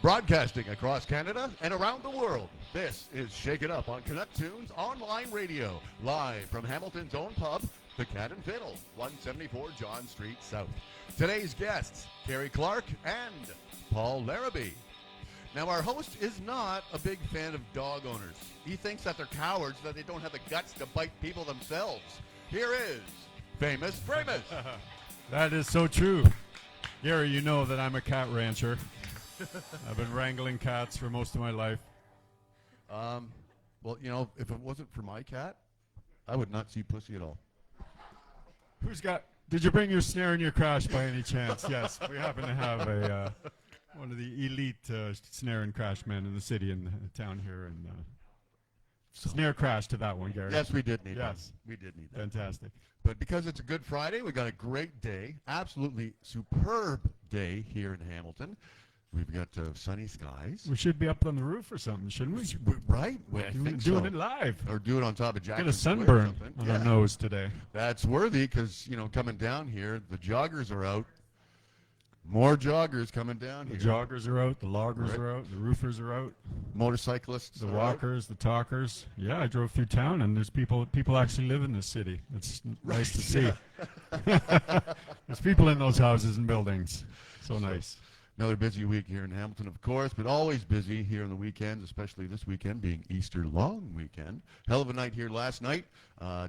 Broadcasting across Canada and around the world, this is Shake It Up on Canuck Tunes Online Radio, live from Hamilton's own pub, the Cat Fiddle, 174 John Street South. Today's guests, Carrie Clark and Paul Larrabee. Now, our host is not a big fan of dog owners. He thinks that they're cowards, that they don't have the guts to bite people themselves. Here is Famous Framus. That is so true. Gary, you know that I'm a cat rancher. I've been wrangling cats for most of my life. Well, you know, if it wasn't for my cat, I would not see pussy at all. Did you bring your snare and your crash by any chance? Yes, we happen to have one of the elite snare and crash men in the city and town here. And snare crash to that one, Gary. Yes, we did need that. Yes. We did need that. Fantastic. But because it's a Good Friday, we got a great day, absolutely superb day here in Hamilton. We've got sunny skies. We should be up on the roof or something, shouldn't we? Right? Well, I think doing so. it live. Or do it on top of Jackson Get a Square or sunburn something. on our nose today. That's worthy because, you know, coming down here, the joggers are out. More joggers coming down here. The joggers are out, the loggers are out, the roofers are out. Motorcyclists The are walkers, the talkers. Yeah, I drove through town, and there's people actually live in this city. It's nice to see. There's people in those houses and buildings. So nice. Another busy week here in Hamilton, of course, but always busy here on the weekends, especially this weekend being Easter long weekend. Hell of a night here last night.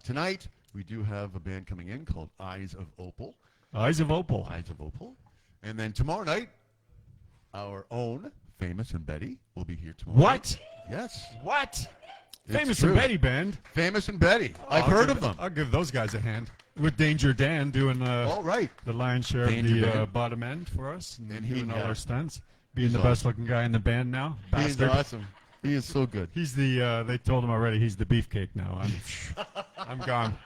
Tonight, we do have a band coming in called Eyes of Opal. Eyes of Opal. Eyes of Opal. And then tomorrow night, our own Famous and Betty will be here tomorrow night. Yes. What? Famous and Betty band. Famous and Betty. I've heard of them. I'll give those guys a hand. With Danger Dan doing all right. the lion's share Danger of the Dan. bottom end for us. And he- doing all our stunts. Being He's the awesome. best looking guy in the band now. He's Bastard. awesome. He is so good. He's the, they told him already, he's the beefcake now. I'm gone.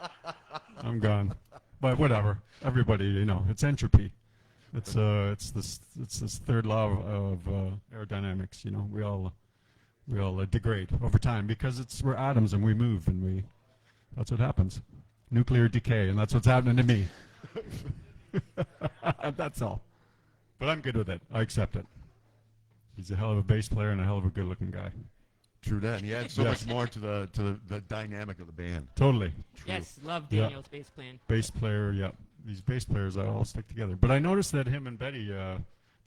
I'm gone. But whatever. Everybody, you know, it's entropy. It's this third law of aerodynamics. You know, we all degrade over time because we're atoms and we move and that's what happens. Nuclear decay, and that's what's happening to me. That's all. But I'm good with it. I accept it. He's a hell of a bass player and a hell of a good-looking guy. True that. And he adds so much more to the dynamic of the band. Totally. True. Yes, love Daniel's bass playing. Bass player, yeah. These bass players all stick together. But I noticed that him and Betty,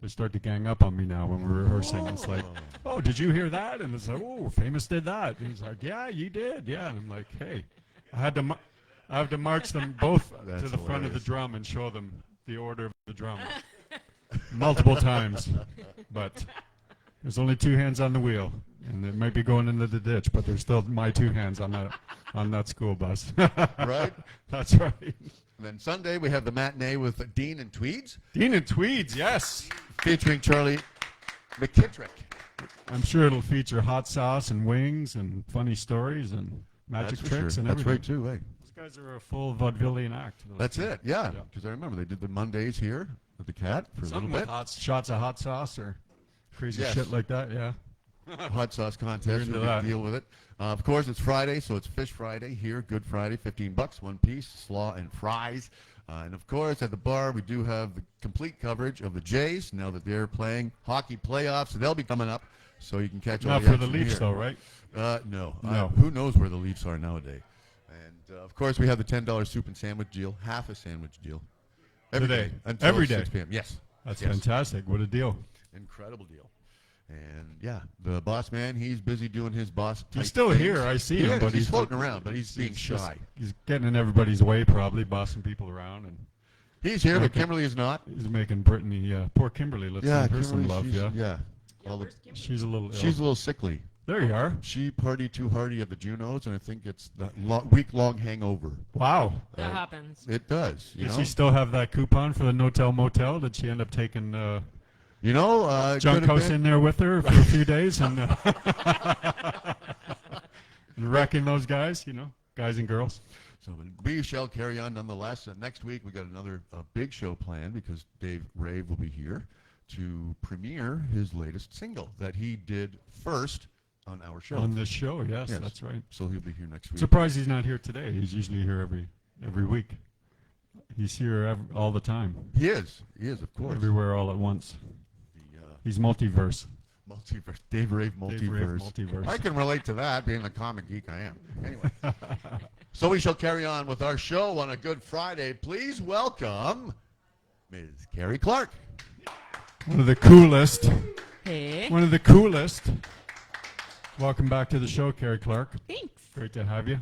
they start to gang up on me now when we're rehearsing. It's like, oh, did you hear that? And it's like, oh, Famous did that. And he's like, yeah, you did. Yeah. And I'm like, hey, I have to march them both to the front of the drum and show them the order of the drum multiple times. But there's only two hands on the wheel, and it might be going into the ditch, but there's still my two hands on that school bus. Right? That's right. And then Sunday we have the matinee with Dean and Tweeds. Dean and Tweeds, yes. Featuring Charlie McKittrick. I'm sure it'll feature hot sauce and wings and funny stories and magic That's tricks sure. and That's everything. right too, eh? These guys are a full vaudevillian act. That's it, yeah. Because I remember they did the Mondays here at the Cat for Something a with little bit. shots of hot sauce or crazy shit like that, yeah. Hot sauce You're contest, into we that. deal with it. Of course, it's Friday, so it's Fish Friday here. Good Friday, $15, one piece, slaw and fries. And of course, at the bar, we do have the complete coverage of the Jays now that they're playing hockey playoffs. So they'll be coming up, so you can catch all Not the for the action Leafs, here. though, right? No. No. Who knows where the Leafs are nowadays? And of course, we have the $10 soup and sandwich deal, half a sandwich deal. Today. Until Every day. 6 p.m. Yes. That's Yes. fantastic. What a deal. Incredible deal. And yeah, the boss man, he's busy doing his boss type He's still things. here. I see He him, is. but he's floating around, but he's being just- shy. He's getting in everybody's way, probably bossing people around, and He's here, but Okay. Kimberly is not. he's making Brittany. Poor Kimberly. Let's send her some love. she's, Yeah, All the, she's a little. she's a little sickly. There you are. She partied too hardy at the Junos, and I think it's that week-long hangover. Wow. That happens. It does. You Does know. she still have that coupon for the No-Tell Motel? Did she end up taking You know, it Junk could have House been- in there with her for a few days and, and wrecking those guys? You know, guys and girls. So we shall carry on nonetheless. Next week we got another big show planned because Dave Rave will be here to premiere his latest single that he did first on our show. On this show, yes, Yes. that's right. So he'll be here next week. Surprised he's not here today. He's usually here every week. He's here all the time, He is, of course. everywhere all at once. The, He's multiverse. Multiverse. Dave Rave Multiverse. I can relate to that, being the comic geek I am. Anyway. So we shall carry on with our show on a Good Friday. Please welcome Ms. Carrie Clark. One of the coolest. Hey. One of the coolest. Welcome back to the show, Carrie Clark. Thanks. Great to have you.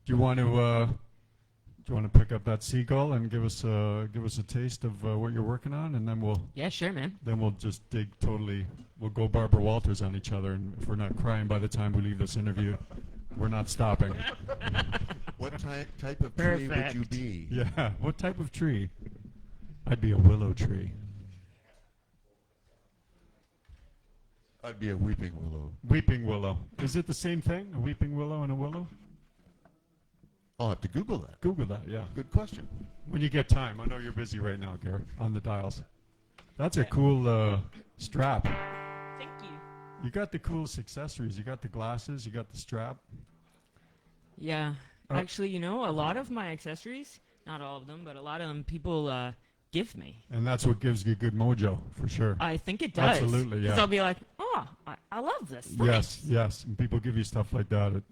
Do you want to pick up that seagull and give us a taste of what you're working on, and then we'll Yeah, sure, man. just dig totally. We'll go Barbara Walters on each other, and if we're not crying by the time we leave this interview, we're not stopping. What type of tree would you be? Yeah. What type of tree? I'd be a willow tree. I'd be a weeping willow. Weeping willow. Is it the same thing? A weeping willow and a willow? I'll have to Google that. Google that, yeah. Good question. When you get time. I know you're busy right now, Garrett, on the dials. That's a cool strap. Thank you. You got the coolest accessories. You got the glasses. You got the strap. Yeah. Actually, a lot of my accessories, not all of them, but a lot of them people give me. And that's what gives you good mojo, for sure. I think it does. Absolutely, yeah. Because I'll be like, I love this. Thanks. Yes. And people give you stuff like that.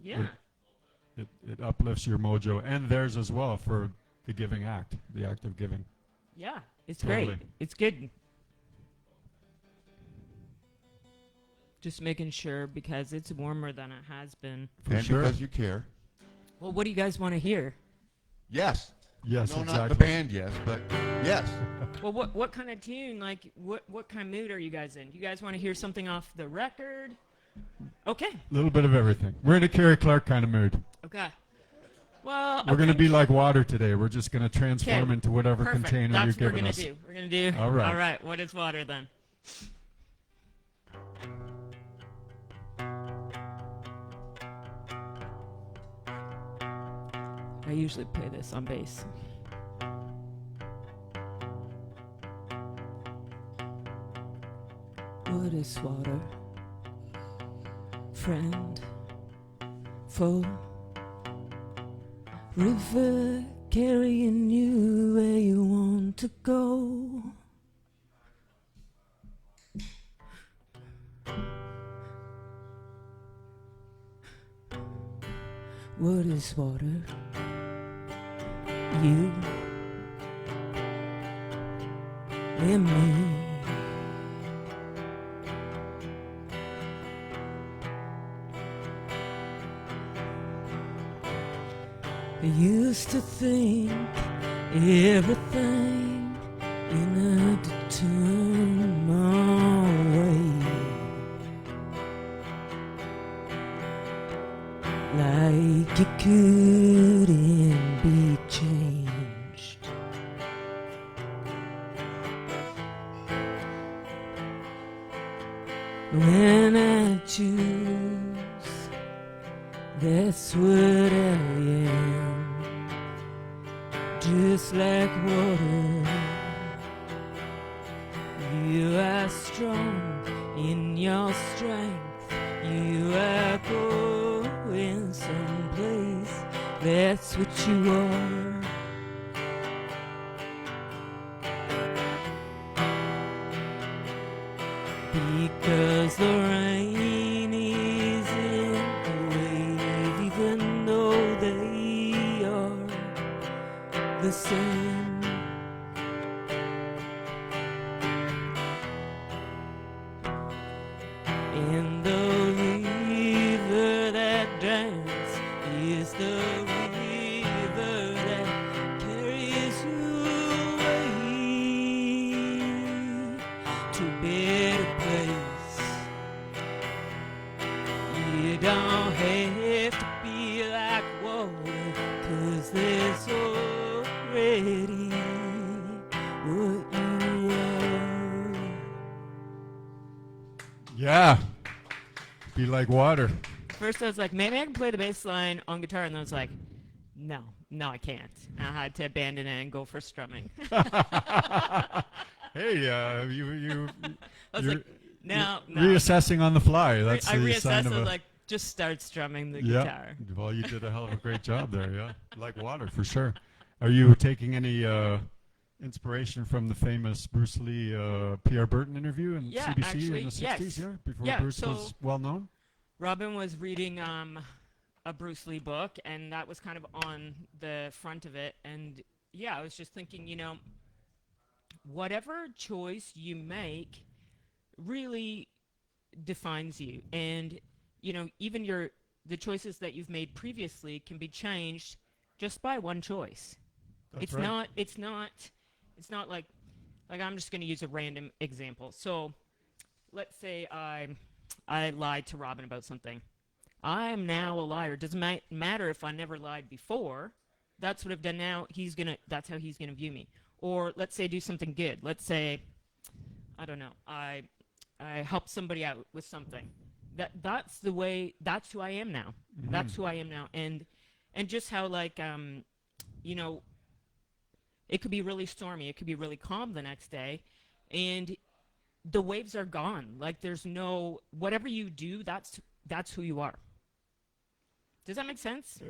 It uplifts your mojo and theirs as well for the giving act, the act of giving. Yeah, it's Totally. great. It's good. Just making sure because it's warmer than it has been. For and sure. because you care. Well, what do you guys want to hear? Yes. Yes, No, exactly. not the band, yes, but yes. Well, what kind of tune, like, what kind of mood are you guys in? You guys want to hear something off the record? Okay. A little bit of everything. We're in a Carrie Clark kind of mood. Okay. Well, We're going to be like water today. We're just going to transform into whatever Perfect. container That's you're what giving us. We're going to do. All right. All right. What is water then? I usually play this on bass. What is water? Friend, foe, river carrying you where you want to go. What is water? You and me. I used to think everything in a turn my way, like it couldn't be changed. When I choose, that's what I am. Just like water, you are strong in your strength. You are going someplace. That's what you are. Because the rain is in the wave, even though they are the same. And the river that drowns is the river that carries you away to a better place. You don't have to be like water, 'cause there's already what you are. Yeah. Be like water. First I was like, maybe I can play the bass line on guitar, and then I was like, no, I can't. And I had to abandon it and go for strumming. Hey, you I was you're, like, no. reassessing on the fly. That's I the reassessed, sign I of was a like, just start strumming the yeah. guitar. Well, you did a hell of a great job there. Yeah, like water for sure. Are you taking any inspiration from the famous Bruce Lee Pierre Burton interview in Yeah, CBC actually, in the 60s, yes. yeah, before Yeah, Bruce so- was well known. Robin was reading a Bruce Lee book, and that was kind of on the front of it. And yeah, I was just thinking, whatever choice you make really defines you. And, even the choices that you've made previously can be changed just by one choice. That's It's right. not like I'm just going to use a random example. So let's say I lied to Robin about something. I am now a liar. It doesn't matter if I never lied before. That's what I've done now. That's how he's gonna view me. Or let's say do something good. Let's say, I don't know, I help somebody out with something. That's who I am now. Mhm. That's who I am now. And just how it could be really stormy. It could be really calm the next day, and the waves are gone. Like there's no whatever you do. That's who you are. Does that make sense?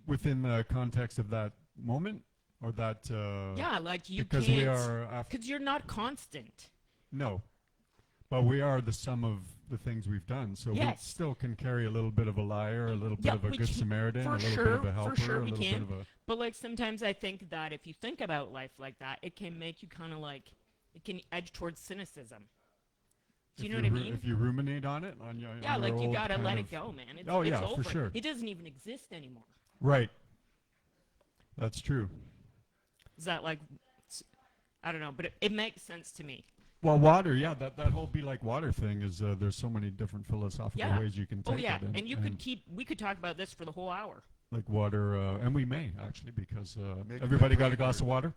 Within the context of that moment, or that Yeah, like you because can't. we are Because you're not constant. no, but we are the sum of the things we've done. So we Yes. still can carry a little bit of a liar, a little bit Yeah, of a we good can- Samaritan, a for little sure, bit of a helper, for sure a we little can. bit of a But like sometimes I think that if you think about life like that, it can make you kind of like it can edge towards cynicism. Do you know what I mean? If you ruminate on it, on your Yeah, on like your you old gotta kind let of- it go, man. It's, Oh, it's yeah, for over. sure. It doesn't even exist anymore. Right. That's true. Is that like I don't know, but it makes sense to me. Well, water, yeah, that whole be like water thing is there's so many different philosophical Yeah. ways you can Oh take yeah, it. and we could talk about this for the whole hour. like water, and we may actually because Make everybody it got a drink glass or- of water.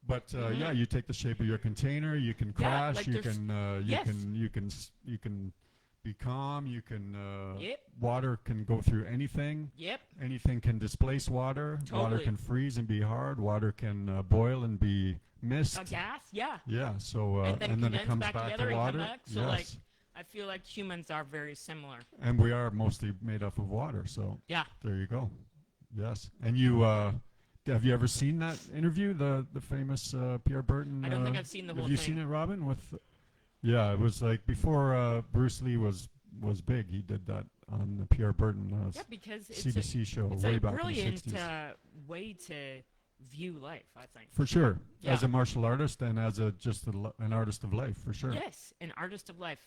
But Mhm. yeah, you take the shape of your container. You can crash. like you there's- can yes. you can be calm. You can Yep. water can go through anything. Yep. Anything can displace water. Water Totally. can freeze and be hard. Water can boil and be mist. A gas, yeah. Yeah. So And then it condense comes back back together to and come water. back. So, yes. like, I feel like humans are very similar. And we are mostly made up of water. So Yeah. there you go. Yes. And you have you ever seen that interview, the famous Pierre Burton? I don't think I've seen the whole Have you thing. seen it, Robin? Yeah, it was like before Bruce Lee was big. He did that on the Pierre Burton Yeah, because it's CBC show it's way a back brilliant in the 60s. way to view life, I think. For sure, Yeah. as a martial artist and as an artist of life, for sure. Yes, an artist of life.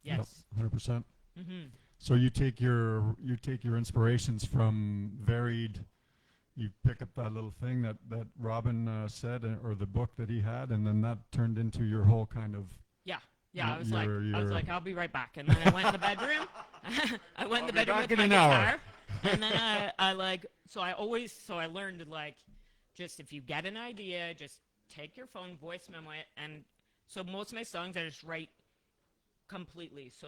Yes. 100%. Mm-hmm. So you take your inspirations from varied. You pick up that little thing that Robin said, or the book that he had, and then that turned into your whole kind of. Yeah, I was Your- like, I'll be right back, and then I went in the bedroom. I went in the I'll be bedroom back with in my an hour. guitar, and then I learned like, just if you get an idea, just take your phone, voice memo it, and so most of my songs I just write completely, so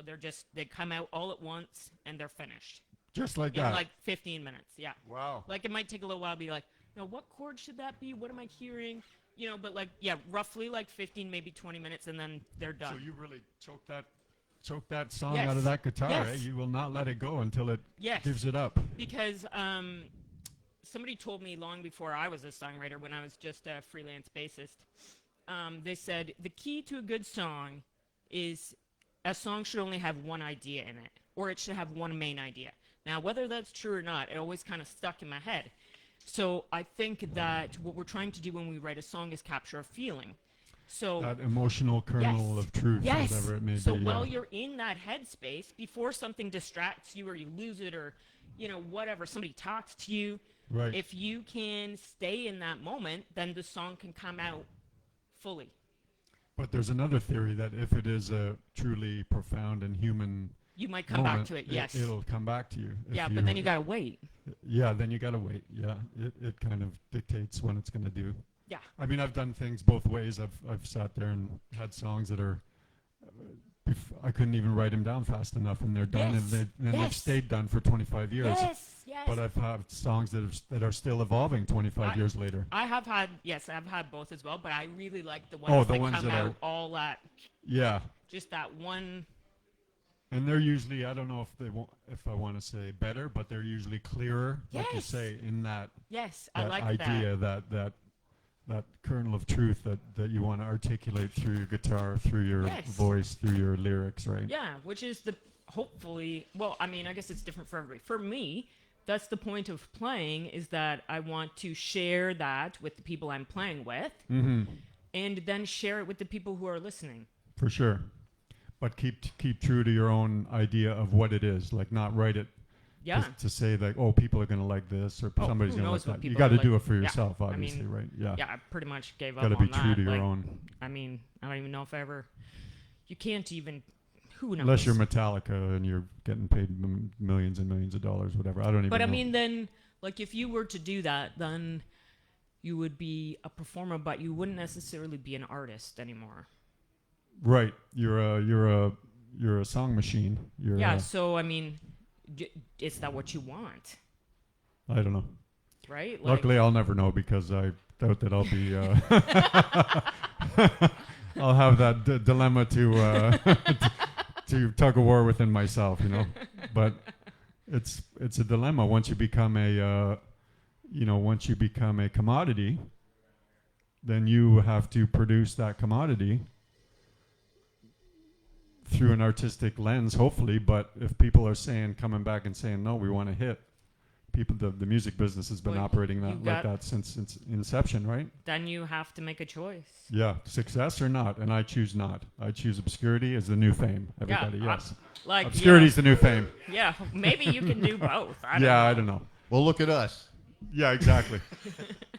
they come out all at once and they're finished Just like in that. like 15 minutes. Yeah. Wow. Like it might take a little while to be like, what chord should that be? What am I hearing? But like, yeah, roughly like 15, maybe 20 minutes, and then they're done. So you really choke that song Yes. out of that guitar, Yes. eh? You will not let it go until it Yes. gives it up. Because somebody told me long before I was a songwriter, when I was just a freelance bassist, they said the key to a good song is a song should only have one idea in it, or it should have one main idea. Now, whether that's true or not, it always kind of stuck in my head. So I think that what we're trying to do when we write a song is capture a feeling. So That emotional kernel Yes. of truth, yes. whatever it may So be. while yeah. you're in that headspace, before something distracts you or you lose it or, whatever, somebody talks to you, Right. if you can stay in that moment, then the song can come out fully. But there's another theory that if it is a truly profound and human You might come back moment, to it, yes. it'll come back to you. If Yeah, but then you gotta wait. Yeah, then you gotta wait. Yeah, it kind of dictates when it's gonna do. Yeah. I mean, I've done things both ways. I've sat there and had songs that are. I couldn't even write them down fast enough, and they're done, Yes, and they've yes. stayed done for 25 years. Yes. But I've had songs that are still evolving 25 years later. I've had both as well, but I really like the Oh, ones the that ones come that are- out all at Yeah, just that one. and they're usually, I don't know if I want to say better, but they're usually clearer, like you Yes. say, in that Yes, I like idea that that kernel of truth that you want to articulate through your guitar, through your voice, through your lyrics, right? Yeah, which is hopefully, well, I mean, I guess it's different for everybody. For me, that's the point of playing, is that I want to share that with the people I'm playing with, and then share it with the people who are listening. For sure. But keep true to your own idea of what it is, like not write it to say like, oh, people are going to like this, or somebody's going to like that. You got to do it for yourself, obviously, right? Yeah. Yeah, I pretty much gave up on that. Got to be true to your own. I mean, I don't even know if I ever... You can't even... Who knows? Unless you're Metallica and you're getting paid millions and millions of dollars, whatever. I don't even know. But I mean, then, like, if you were to do that, then you would be a performer, but you wouldn't necessarily be an artist anymore. Right. You're a song machine. So I mean, is that what you want? I don't know. Right? Like, luckily, I'll never know, because I doubt that I'll be... I'll have that dilemma to tug of war within myself, you know. But it's a dilemma once you become a commodity. Then you have to produce that commodity through an artistic lens, hopefully. But if people are coming back and saying, no, we want to hit, the music business has been operating like that since inception, right? Then you have to make a choice. Yeah, success or not, and I choose not. I choose obscurity as the new fame. Everybody, yes. Obscurity is the new fame. Yeah, maybe you can do both. I don't know. Well, look at us. Yeah, exactly.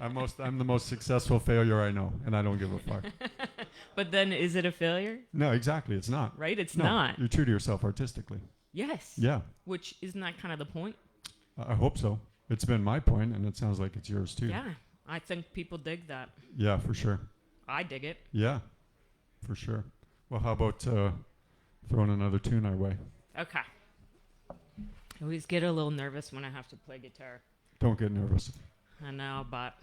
I'm the most successful failure I know, and I don't give a fuck. But then, is it a failure? No, exactly. It's not. Right? It's not. You're true to yourself artistically. Yes. Yeah. Which, isn't that kind of the point? I hope so. It's been my point, and it sounds like it's yours too. Yeah, I think people dig that. Yeah, for sure. I dig it. Yeah, for sure. Well, how about throwing another tune our way? Okay. I always get a little nervous when I have to play guitar. Don't get nervous. I know, but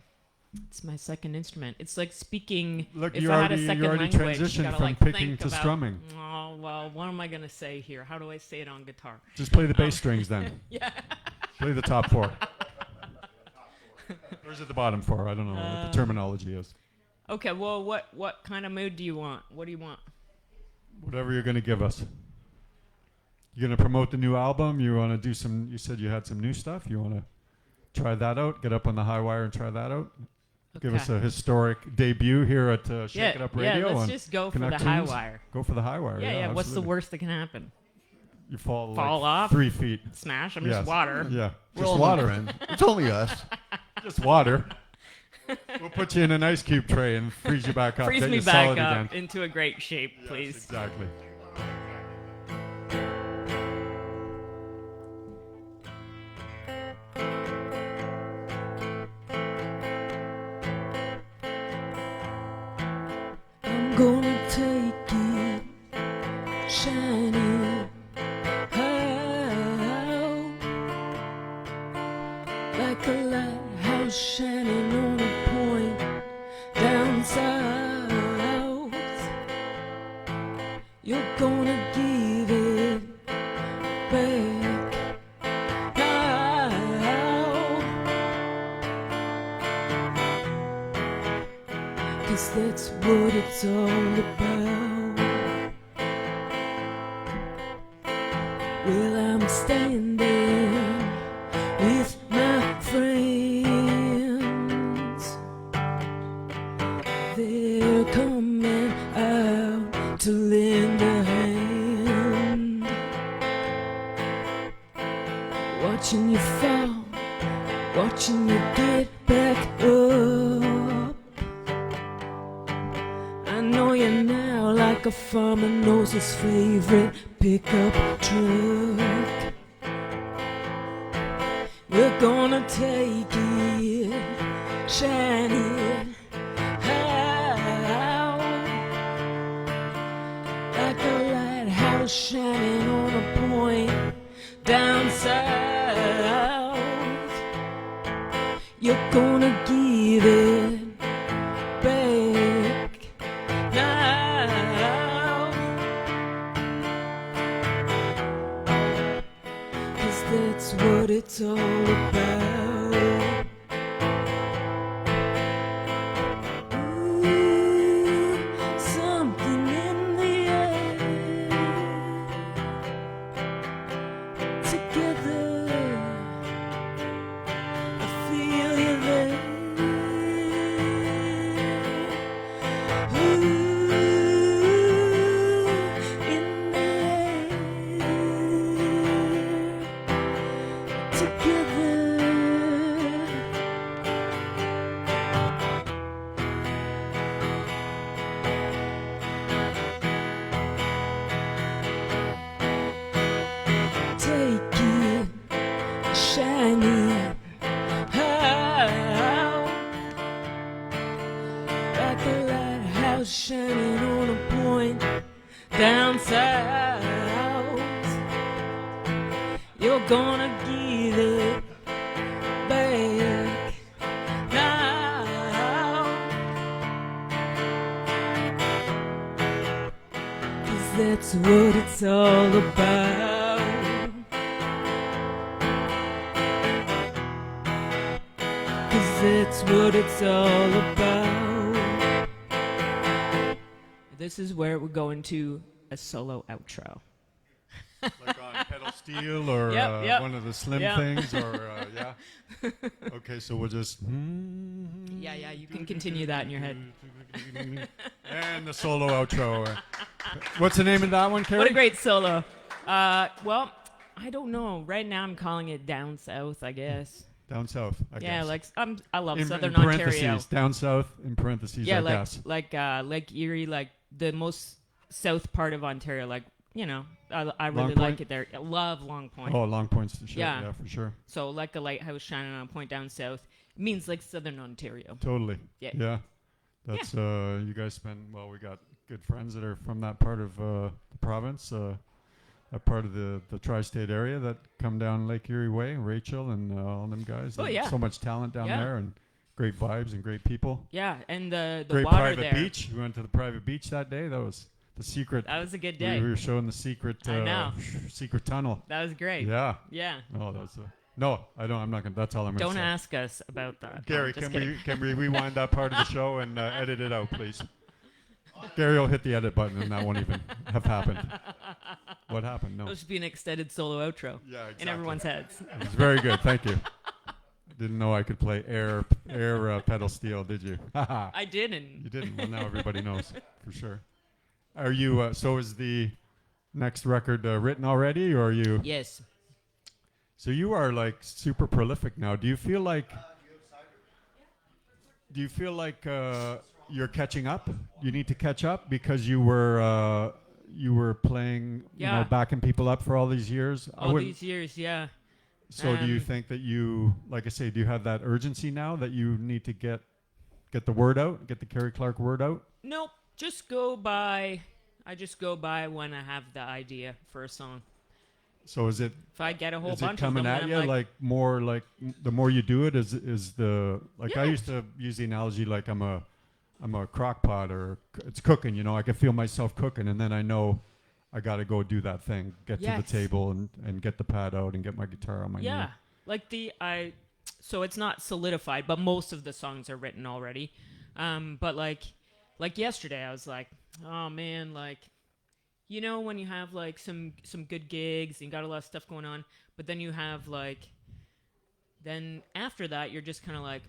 it's my second instrument. It's like speaking. Look, if you I already, had a second you already language, transitioned from like picking to strumming. Oh, well, what am I going to say here? How do I say it on guitar? Just play the bass strings then. Yeah. Play the top four. Or is it the bottom four? I don't know what the terminology is. Okay, well, what kind of mood do you want? What do you want? Whatever you're going to give us. You're going to promote the new album? You want to do you said you had some new stuff? You want to try that out? Get up on the high wire and try that out? Okay. Give us a historic debut here at Shake It Up Radio. Yeah, let's just go for the high wire. Go for the high wire. Yeah. What's the worst that can happen? You fall off? 3 feet. Smash? I'm just water. Yeah. Just water. It's only us. Just water. We'll put you in an ice cube tray and freeze you back up. Freeze me back up into a great shape, please. Yes, exactly. I'm gonna take it, shine it out like a lighthouse shining on a point down south. You're gonna give it back now, 'cause that's what it's all about. Well, I'm standing with my friends. They're coming out to lend a hand. Watching you fall, watching you get back up. I know you now like a farmer knows his favorite pickup truck. We're gonna take it, shine it out like a lighthouse shining on a point down south. You're gonna give it back now, 'cause that's what it's all about. together. Take it, shine it out like a lighthouse shining on a point down south. You're gonna give it back now, 'cause that's what it's all about. 'Cause that's what it's all about. This is where we're going to a solo outro. Like on pedal steel or Yep. one of the slim Yeah. things or yeah. Okay, so we'll just Yeah, you can continue that in your head. and the solo outro. What's the name of that one, Carrie? What a great solo. Well, I don't know. Right now I'm calling it Down South, I guess. Down south, I Yeah, guess. like I love in Southern parentheses, Ontario. down south in parentheses, Yeah, I guess. like Lake Erie, like the most south part of Ontario. Like, you know, I really Long Point? like it there. I love Long Point. Oh, Long Point's the shit. Yeah. Yeah, for sure. So like a lighthouse shining on a point down south means like Southern Ontario. Totally. Yeah. That's you guys spend well, we got good friends that are from that part of the province, that part of the tri-state area that come down Lake Erie way, Rachel and all them guys. Oh, And yeah. So much talent down Yeah. there and great vibes and great people. Yeah, and the Great water private there. beach. We went to the private beach that day. That was the secret. That was a good We day. were showing the secret I know. secret tunnel. That was great. Yeah. Yeah. Oh, that's no, I don't. I'm not gonna. That's all I'm gonna Don't say. ask us about that. No, Gary, just can kidding. we rewind that part of the show and edit it out, please? Gary will hit the edit button and that won't even have happened. What happened? No. It'll just be an extended solo outro Yeah, exactly. in everyone's heads. It was very good. Thank you. Didn't know I could play air pedal steel, did you? I didn't. You didn't. Well, now everybody knows for sure. Are you? So is the next record written already, or are you? Yes. So you are like super prolific now. Do you feel like? Do you feel like you're catching up? You need to catch up because you were playing, you know, Yeah. backing people up for all these years. I All wouldn't- these years, yeah. So do you Um, think that you, like I say, do you have that urgency now that you need to get the word out, get the Carrie Clark word out? Nope. Just go by. I just go by when I have the idea for a song. So is it If I get a whole is bunch it coming of them, at then you I'm like, more like the more you do it is the like I Yeah. used to use the analogy like I'm a crock pot or it's cooking, you know, I can feel myself cooking and then I know I got to go do that thing, get to Yes. the table and get the pad out and get my guitar on my knee. yeah, like so it's not solidified, but most of the songs are written already. But like yesterday, I was like, oh man, like, you know, when you have like some good gigs and you got a lot of stuff going on, but then you have like, then after that, you're just kind of like,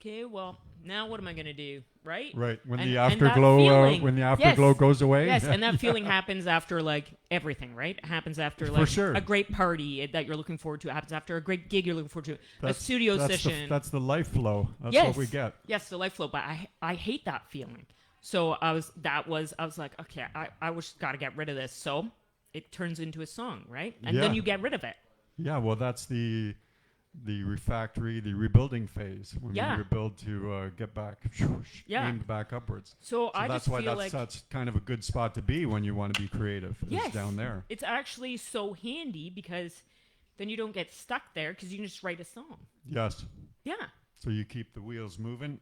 okay, well, now what am I gonna do, right? Right. When And- the and that afterglow feeling- when the afterglow yes, goes away. Yes, and that feeling happens after like everything, right? It happens after For like sure. a great party that you're looking forward to. It happens after a great gig you're looking forward to. A studio that's session. that's the life flow. That's yes, what we get. Yes, the life flow. But I hate that feeling. So I was like, okay, I was got to get rid of this. So it turns into a song, right? And then Yeah. you get rid of it. Yeah, well, that's the refactory, the rebuilding phase when Yeah. we rebuild to get back, Yeah. aimed back upwards. So, So I that's just why feel that's like that's kind of a good spot to be when you want to be creative. yes, Is down there. It's actually so handy because then you don't get stuck there because you can just write a song. Yes. Yeah. So you keep the wheels moving.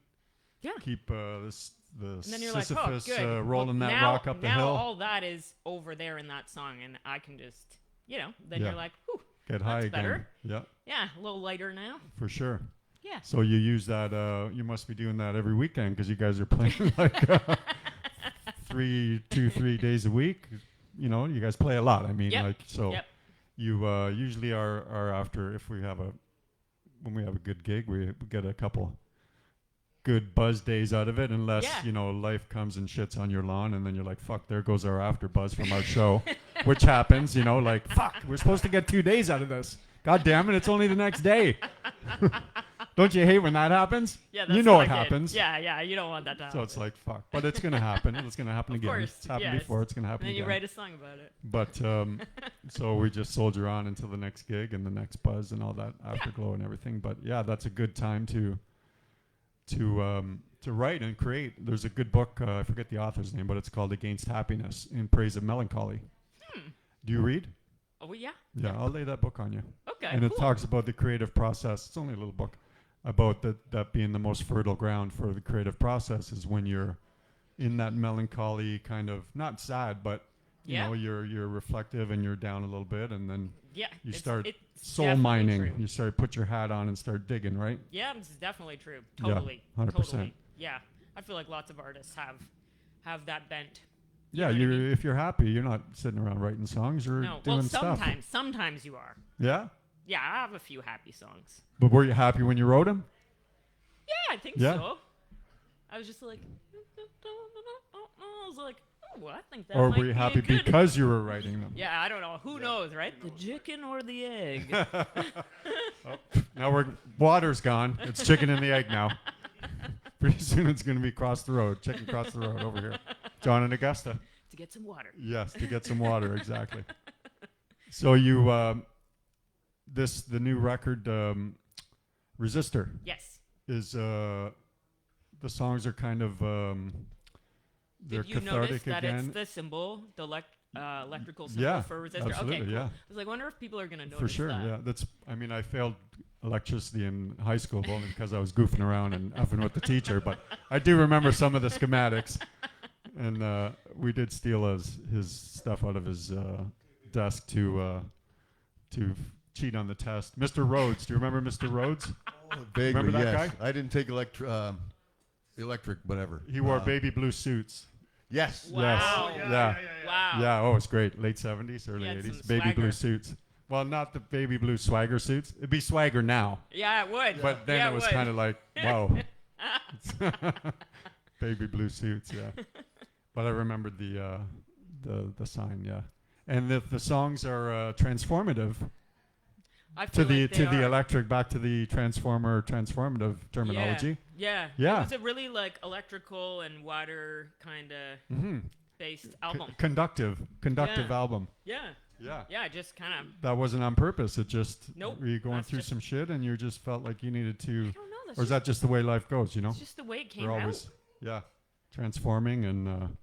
Yeah. Keep the And then you're like, oh, Sisyphus good. rolling Well, that now, rock up the now hill. all that is over there in that song, and I can just, you know, then Yeah. you're like, whew, Get high that's again. better. Yeah, Yeah, a little lighter now. for sure. Yeah. So you use that. You must be doing that every weekend because you guys are playing like 3 days a week. You know, you guys play a lot. I mean, Yep. like so. Yep. You usually are after if we have when we have a good gig, we get a couple good buzz days out of it, unless Yeah. you know life comes and shits on your lawn, and then you're like, fuck, there goes our after buzz from our show, which happens, you know, like fuck, we're supposed to get 2 days out of this. God damn it, it's only the next day. Don't you hate when that happens? Yeah, that's you know what it I did. happens. Yeah, you don't want that to happen. So it's like fuck, but it's gonna happen. It's gonna happen Of again. course, It's happened yes. before. It's gonna And happen then you again. write a song about it. But so we just soldier on until the next gig and the next buzz and all that afterglow and everything. But yeah, that's a good time to write and create. There's a good book. I forget the author's name, but it's called Against Happiness in Praise of Melancholy. Do you read? Oh, well, yeah. Yeah, I'll lay that book on you. Okay, And it cool. talks about the creative process. It's only a little book about that being the most fertile ground for the creative process is when you're in that melancholy kind of, not sad, but you Yeah. know, you're reflective and you're down a little bit, and then Yeah. you it's- start it's soul definitely mining. true. You start put your hat on and start digging, right? Yeah, this is definitely true. Yeah, Totally. 100%. Totally. Yeah. I feel like lots of artists have that bent. Yeah, know what I you're mean? if you're happy, you're not sitting around writing songs. You're No, doing well, stuff. sometimes you are. Yeah, Yeah, I have a few happy songs. but were you happy when you wrote them? Yeah, I think Yeah. so. I was just like, I was like, oh, I think that Or might were you be a happy good. because you were writing them? Yeah, I don't know. Who knows, right? The chicken or the egg? Now water's gone. It's chicken and the egg now. Pretty soon it's going to be across the road. Chicken across the road over here. John and Augusta. To get some water. Yes, to get some water, exactly. So you, the new record, Resistor, Yes. is, the songs are kind of, they're Did you notice cathartic that again. it's the symbol, the electrical symbol Yeah, for resistor? absolutely, Okay, cool. yeah. I was like, wonder if people are gonna notice For sure, that. yeah. That's. I mean, I failed electricity in high school only because I was goofing around and effing with the teacher. But I do remember some of the schematics, and we did steal his stuff out of his desk to cheat on the test. Mr. Rhodes, do you remember Mr. Rhodes? Vaguely, Remember that yes. guy? I didn't take electric, whatever. He wore baby blue suits. Yes. Wow. Yes. Yeah. Wow. Yeah. Oh, it's great. Late 70s, early He had 80s. some Baby blue swagger. suits. Well, not the baby blue swagger suits. It'd be swagger now. Yeah, it would. But then yeah, it was would. kind of like, wow. Baby blue suits, yeah. But I remembered the sign, yeah. And the songs are transformative I to feel the like to they the are. electric, back to the transformative terminology. Yeah. Yeah. It was a really like electrical and water kind of Mm-hmm. based album. Conductive Yeah. album. Yeah. Yeah. Yeah, just kind of. That wasn't on purpose. It just Nope, were you going that's through just- some shit and you just felt like you needed to, I don't know. That's or is that just the way life goes? You know, it's just the way it came we're out. always transforming and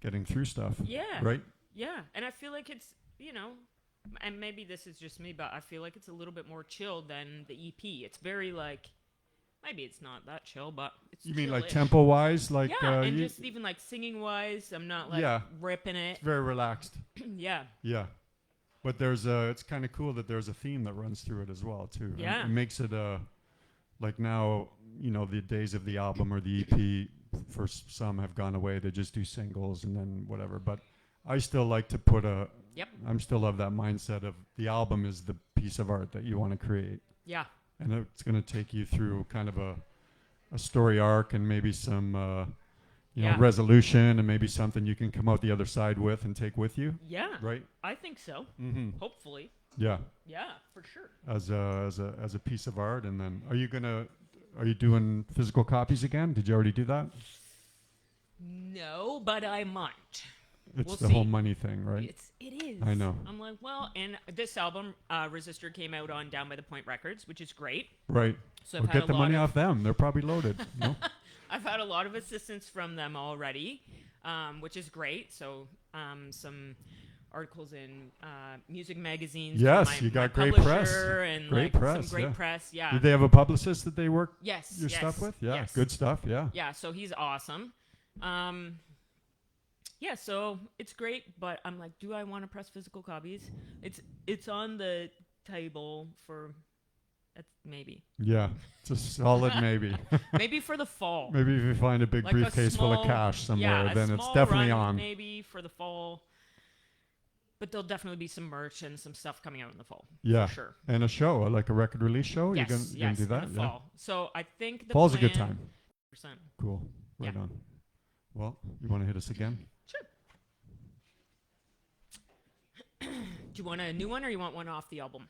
getting through stuff. Yeah. Right. Yeah, and I feel like it's, and maybe this is just me, but I feel like it's a little bit more chill than the EP. It's very like, maybe it's not that chill, but it's. You mean like chill-ish. tempo wise, like Yeah, and you, just even like singing wise, I'm not like Yeah. ripping it. it's very relaxed. Yeah. Yeah, but it's kind of cool that there's a theme that runs through it as well too. And Yeah. it makes it like now the days of the album or the EP for some have gone away. They just do singles and then whatever. But I still like to put Yep. I'm still of that mindset of the album is the piece of art that you want to create, Yeah. and it's going to take you through kind of a story arc and maybe some Yeah. resolution and maybe something you can come out the other side with and take with you, Yeah. right? I think so. Mm-hmm. Hopefully. Yeah, Yeah, for sure. as a piece of art. And then are you doing physical copies again? Did you already do that? No, but I might. It's We'll the see. whole money thing, right? It is. I know. I'm like, well, and this album, Resistor, came out on Down by the Point Records, which is great. Right. So I've Well, had get a the lot money of, off them. They're probably loaded. No? I've had a lot of assistance from them already, which is great. So some articles in music magazines. from Yes, my, you got my great press. publisher and Great like press, some great yeah. press. Yeah. Did they have a publicist that they work Yes. your yes, stuff with? Yeah, yes. good stuff. Yeah. Yeah, so he's awesome. Yeah, so it's great, but I'm like, do I want to press physical copies? It's on the table for maybe. Yeah, it's a solid maybe. Maybe for the fall. Maybe if you find a big Like a briefcase full of small- cash somewhere, yeah, a then it's small definitely run on. Maybe for the fall. But there'll definitely be some merch and some stuff coming out in the fall. Yeah. For sure. And a show, like a record release show? Yes, You're gonna do that? in the fall. So I think the Fall's a good plan- time. 100%. Cool. Right Yeah. on. Well, you want to hit us again? Sure. Do you want a new one or you want one off the album?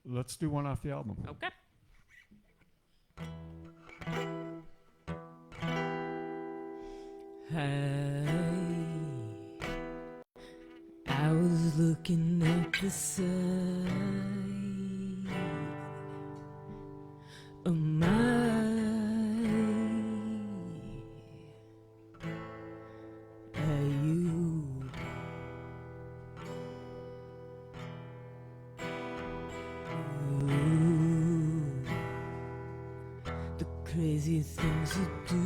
Let's do one off the album. Okay. I was looking at the side of my you. Ooh, the crazy things you do.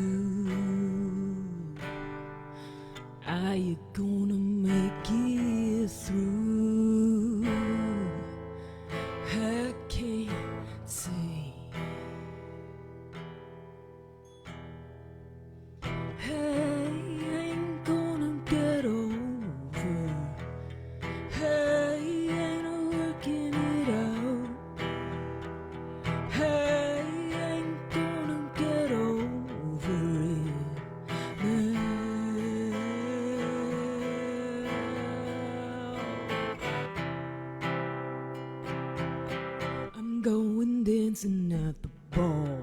Are you gonna make it through? I can't say. Hey, I ain't gonna get over. Hey, ain't working it out. Hey, ain't gonna get over it. I'm going dancing at the ball.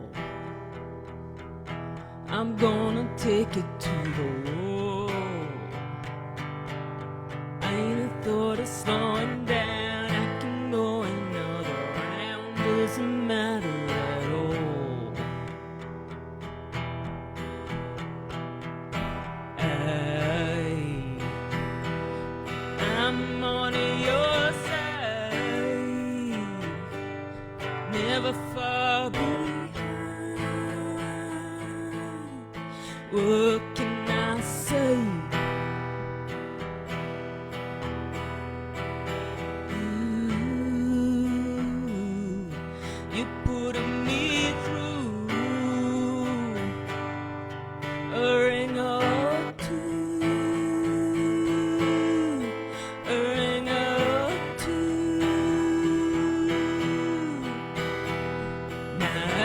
I'm gonna take it to the wall. I ain't a thought of slowing down. I can go another round. Doesn't matter at all. I'm on your side, never far behind. What can I say? Ooh, you're putting me through a ring or two, a ring or two. Now I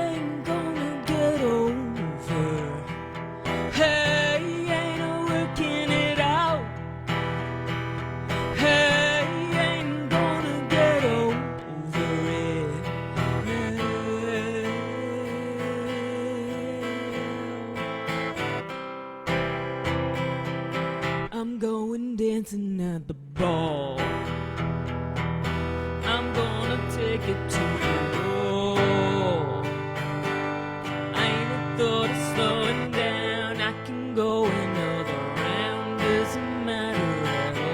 ain't gonna get over. Hey, ain't no working it out. Hey, ain't gonna get over it. I'm going dancing at the ball. I'm gonna take it to the wall. I ain't a thought of slowing down. I can go another round. Doesn't matter at all.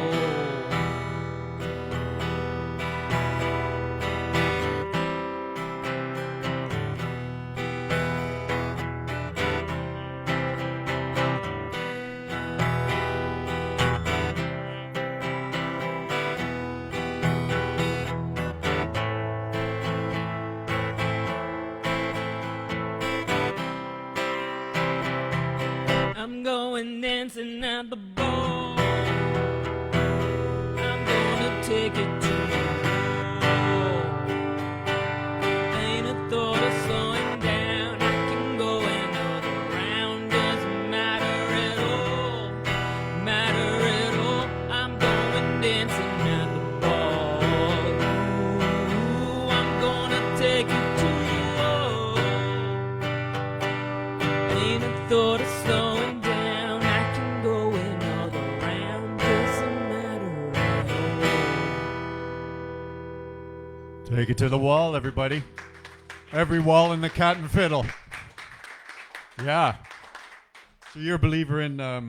I'm going dancing at the ball. I'm gonna take it to the wall. Ain't a thought of slowing down. I can go another round. Doesn't matter at all. Matter at all. I'm going dancing at the ball. Ooh, I'm gonna take it to the wall. Ain't a thought of slowing down. I can go another round. Doesn't matter at all. Take it to the wall, everybody. Every wall in the Cat and Fiddle. Yeah. So you're a believer in a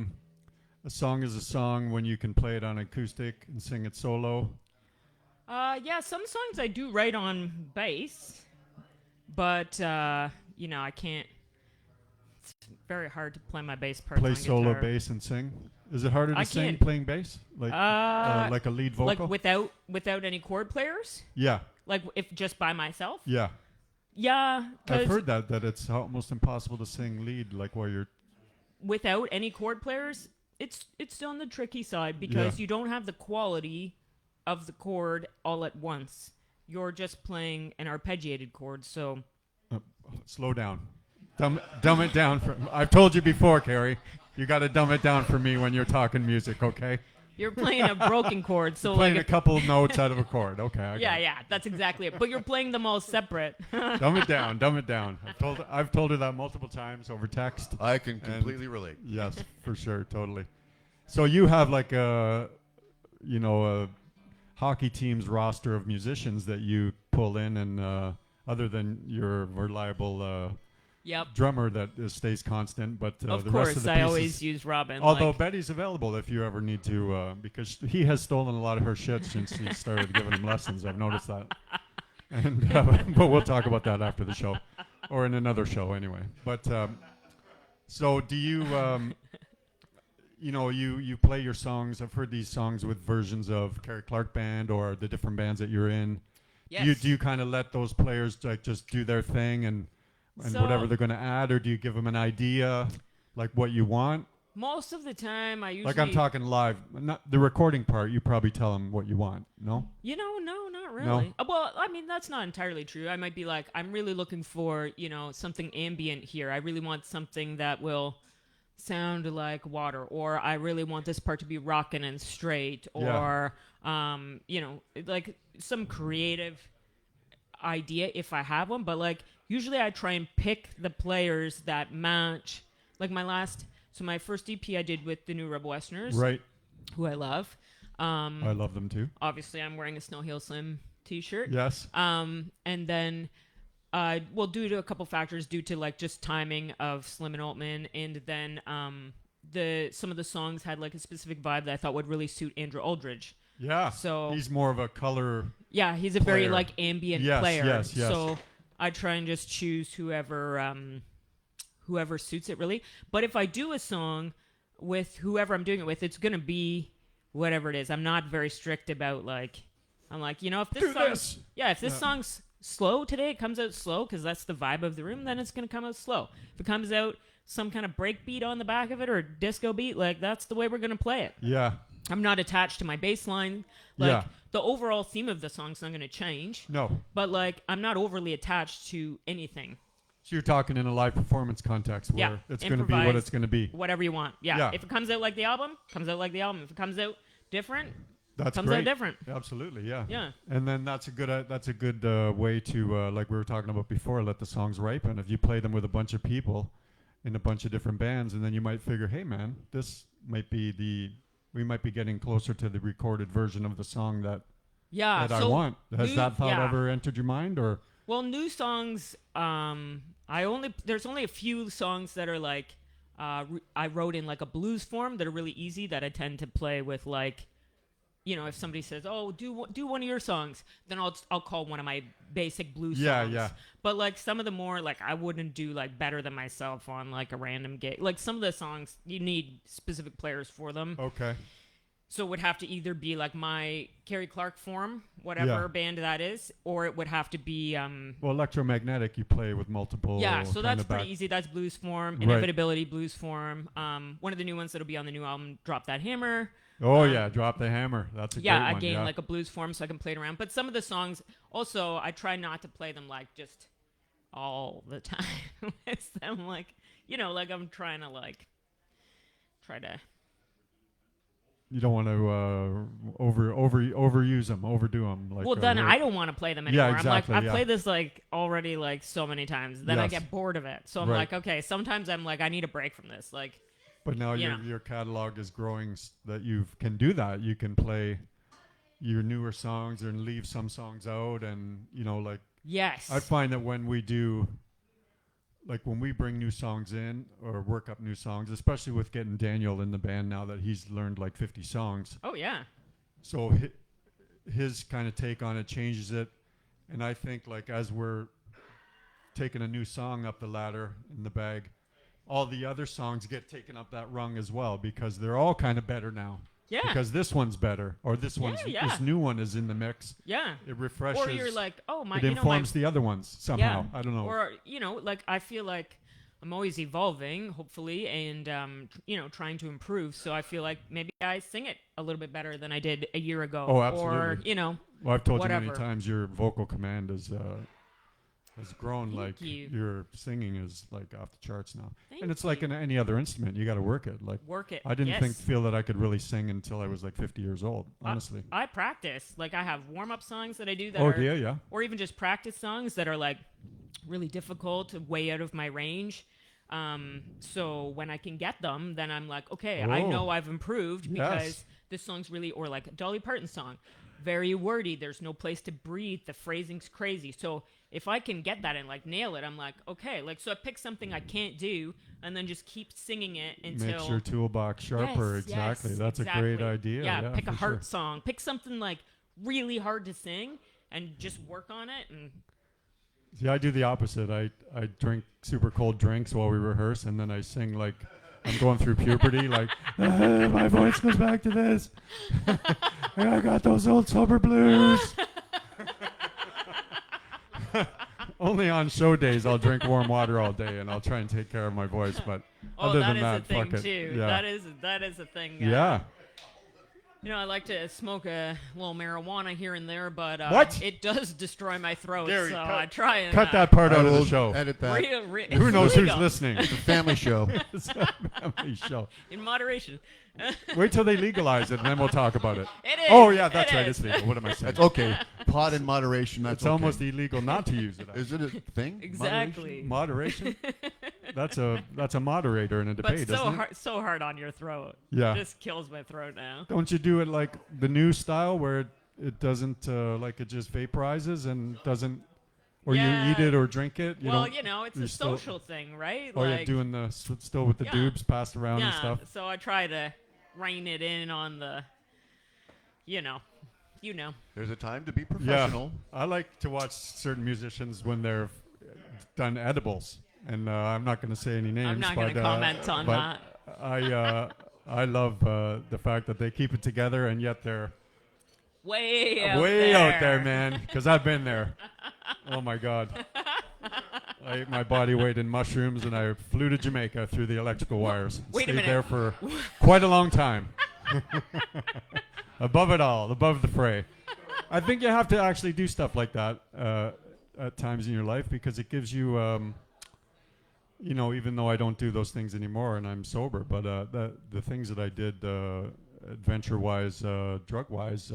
song is a song when you can play it on acoustic and sing it solo. Yeah, some songs I do write on bass, but you know, I can't. It's very hard to play my bass parts Play on solo guitar. bass and sing. Is it harder to I sing can't. playing bass? Like a lead vocal? Like without any chord players? Yeah. Like if just by myself? Yeah. Yeah, I've 'cause heard that it's almost impossible to sing lead like while you're without any chord players, it's on the tricky side because you don't have the quality of the chord all at once. You're just playing an arpeggiated chord, so slow down. Dumb it down. I've told you before, Carrie. You got to dumb it down for me when you're talking music, okay? you're playing a broken chord. So playing like a couple notes out of a chord. Okay. I got it. yeah, that's exactly it. But you're playing them all separate. Dumb it down. Dumb it down. I've told her that multiple times over text. I can completely relate. Yes, for sure, totally. So you have like a hockey team's roster of musicians that you pull in, and other than your reliable drummer that stays constant, but of the course, rest of the I pieces, always use Robin. although Betty's available if you ever need to, because he has stolen a lot of her shit since he started giving him lessons. I've noticed that. And but we'll talk about that after the show, or in another show anyway. But so do you? You play your songs. I've heard these songs with versions of Carrie Clark Band or the different bands that you're in. Yes. Do you kind of let those players like just do their thing and whatever they're going to add, or do you give them an idea, like what you want? Most of the time, I usually... Like I'm talking live, not the recording part. You probably tell them what you want, no? No, not really. No? Well, I mean, that's not entirely true. I might be like, I'm really looking for, something ambient here. I really want something that will sound like water, or I really want this part to be rockin' and straight, or, like some creative idea if I have one. But, like, usually I try and pick the players that match. Like my first EP I did with the New Rebel Westerners, Right. who I love. I love them too. Obviously, I'm wearing a Snow Hill Slim t-shirt. Yes. And then, due to a couple factors, due to like just timing of Slim and Altman, and then some of the songs had like a specific vibe that I thought would really suit Andrew Aldridge. Yeah. So he's more of a color. Yeah, he's a very player. like ambient Yes, player. yes. So I try and just choose whoever suits it really. But if I do a song with whoever I'm doing it with, it's gonna be whatever it is. I'm not very strict about like. I'm like, if this song's slow today, it comes out slow because that's the vibe of the room, then it's going to come out slow. If it comes out some kind of break beat on the back of it or a disco beat, like that's the way we're going to play it. Yeah. I'm not attached to my bass line. Like the overall theme of the song's not going to change. No. But like I'm not overly attached to anything. So you're talking in a live performance context where it's going to be what it's going to be. Whatever you want. Yeah. If it comes out like the album, comes out like the album. If it comes out different, comes out different. Absolutely, yeah. Yeah. And then that's a good way to, like we were talking about before, let the songs ripen. If you play them with a bunch of people in a bunch of different bands, and then you might figure, hey man, we might be getting closer to the recorded version of the song that I want. Has that thought ever entered your mind, or? Well, new songs, there's only a few songs that are like, I wrote in like a blues form that are really easy that I tend to play with like, if somebody says, "Oh, do one of your songs," then I'll call one of my basic blues songs. Yeah. But like some of the more like I wouldn't do like Better Than Myself on like a random gig. Like some of the songs you need specific players for them. Okay. So it would have to either be like my Carrie Clark form, whatever band that is, or it would have to be well, Electromagnetic you play with multiple. Yeah, so that's pretty easy. That's blues form, Inevitability blues form. One of the new ones that'll be on the new album, Drop That Hammer. Oh Drop the Hammer. That's a great one. Again, like a blues form, so I can play it around. But some of the songs, also, I try not to play them like just all the time. It's them like, like I'm trying to try to. You don't want to overuse them, overdo them. Like, well, then I don't want to play them anymore. Yeah, exactly. I'm like, I've played this like already like so many times. Then I get bored of it. So I'm like, okay, sometimes I'm like, I need a break from this. Like. But now your catalog is growing that you can do that. You can play your newer songs and leave some songs out, and like. Yes. I find that when we do, like when we bring new songs in or work up new songs, especially with getting Daniel in the band now that he's learned like 50 songs. Oh yeah. So his kind of take on it changes it, and I think like as we're taking a new song up the ladder in the bag, all the other songs get taken up that rung as well because they're all kind of better now. Yeah. Because this one's better, or this new one is in the mix. Yeah. It refreshes. Or you're like, oh my. It informs the other ones somehow. Yeah. I don't know. Or like I feel like I'm always evolving, hopefully, and trying to improve. So I feel like maybe I sing it a little bit better than I did a year ago. Oh, absolutely. Or Well, I've told you whatever. many times your vocal command has grown. Thank Like you. your singing is like off the charts now. Thank And it's like you. in any other instrument, you got to work it. Like Work it. I didn't Yes. feel that I could really sing until I was like 50 years old. Honestly. I practice. Like I have warm-up songs that I do that Oh are, yeah. or even just practice songs that are like really difficult, way out of my range. So when I can get them, then I'm like, okay, I Oh. know I've improved because Yes. this song's really, or like a Dolly Parton song, very wordy. There's no place to breathe. The phrasing's crazy. So if I can get that and like nail it, I'm like, okay, like so I pick something I can't do and then just keep singing it until Makes your toolbox sharper. Yes, exactly. yes, That's exactly. a great idea. Yeah, pick a for heart sure. song. Pick something like really hard to sing and just work on it. And See, I do the opposite. I drink super cold drinks while we rehearse, and then I sing like I'm going through puberty. Like my voice goes back to this. I got those old sober blues. Only on show days I'll drink warm water all day, and I'll try and take care of my voice. But other that than is that, a thing fuck it. too. Yeah. That is a thing. Yeah. I like to smoke a little marijuana here and there, but What? it does destroy my throat. Gary, so cut- I try and Cut that part I out of will the show. edit that. Who knows who's illegal. listening? It's a family show. It's a family show. In moderation. Wait till they legalize it, and then we'll talk about it. It is. Oh yeah, that's it right. is. It's legal. What am I saying? That's okay. Pot in moderation. That's It's okay. almost illegal not to use it. Is it a thing? Exactly. Moderation. That's a moderator in a But debate, isn't it? so hard on your throat. Yeah. Just kills my throat now. Don't you do it like the new style where it doesn't like it just vaporizes and doesn't, or Yeah. you eat it or drink it? You Well, don't, it's you're a still- social thing, right? Oh, you're doing the still with the Yeah. dubs passed around and yeah. stuff. So I try to rein it in on the, you know. There's a time to be Yeah, professional. I like to watch certain musicians when they're done edibles, and I'm not going to say any names. I'm not going to comment on that. I love the fact that they keep it together, and yet they're Way out way there. out there, man. Because I've been there. Oh my God. I ate my body weight in mushrooms, and I flew to Jamaica through the electrical wires. Wait a Stayed minute. there for quite a long time. Above it all, above the fray. I think you have to actually do stuff like that at times in your life because it gives you, even though I don't do those things anymore and I'm sober, but the things that I did adventure-wise, drug-wise,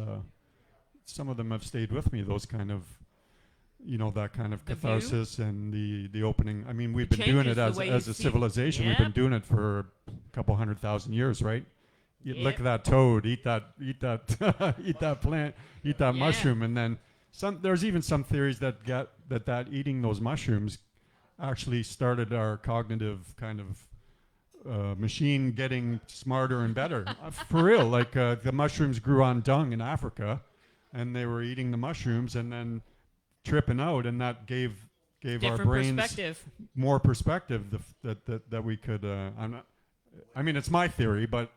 some of them have stayed with me. Those kind of, that kind of The view? catharsis and the opening. I mean, we've It been doing it changes the way as you a see- civilization. We've Yeah. been doing it for a couple 100,000 years, right? You Yeah. lick that toad, eat that, eat that plant, eat that Yeah. mushroom, and then some. There's even some theories that eating those mushrooms actually started our cognitive kind of machine getting smarter and better. For real, like the mushrooms grew on dung in Africa, and they were eating the mushrooms and then tripping out, and that gave our Different brains perspective. more perspective that we could. It's my theory, but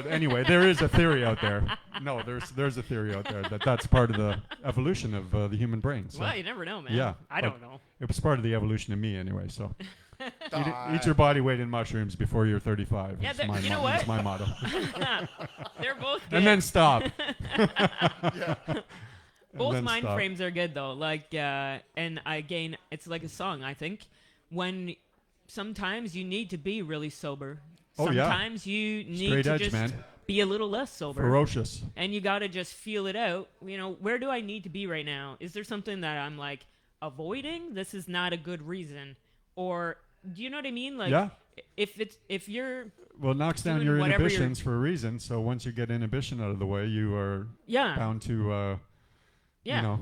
anyway, there is a theory out there. No, there's a theory out there that's part of the evolution of the human brain. So Well, you never know, man. yeah, I but don't know. it was part of the evolution of me anyway. So eat your body weight in mushrooms before you're 35. Yeah, It's that- my you know That's what? my motto. They're both good. And then stop. Both then mind stop. frames are good though. Like, and again, it's like a song. I think when sometimes you need to be really sober. Oh, yeah. Sometimes you need Straight to edge, just man. be a little less sober. Ferocious. And you got to just feel it out. Where do I need to be right now? Is there something that I'm like avoiding? This is not a good reason. Or do you know what I mean? Like, Yeah. if you're Well, it knocks down doing your whatever you're- inhibitions for a reason. So once you get inhibition out of the way, you are yeah bound to, yeah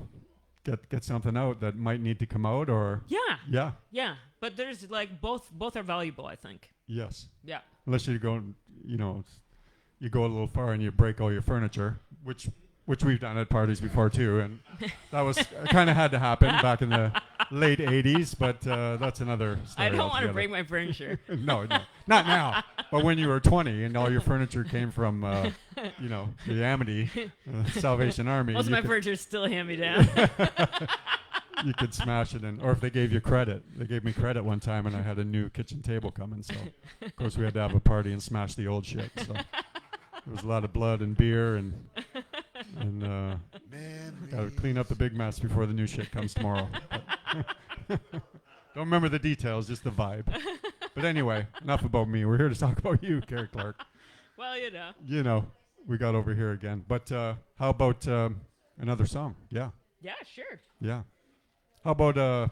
get something out that might need to come out. Or yeah. yeah, But there's like both are valuable. I think. yes. Yeah. Unless you go, you go a little far and you break all your furniture, which we've done at parties before too, and that was kind of had to happen back in the late '80s. But that's another story. I don't want to altogether. break my furniture. No, not now. But when you were 20 and all your furniture came from, the Amity, Salvation Army. Most of you my could- furniture is still hand me down. you could smash it in. Or if they gave you credit. They gave me credit one time, and I had a new kitchen table coming. So, of course, we had to have a party and smash the old shit. So there was a lot of blood and beer, and got to clean up the big mess before the new shit comes tomorrow. Don't remember the details, just the vibe. But anyway, enough about me. We're here to talk about you, Carrie Clark. Well, You know, we got over here again. But how about another song? Yeah. Yeah, sure. Yeah. How about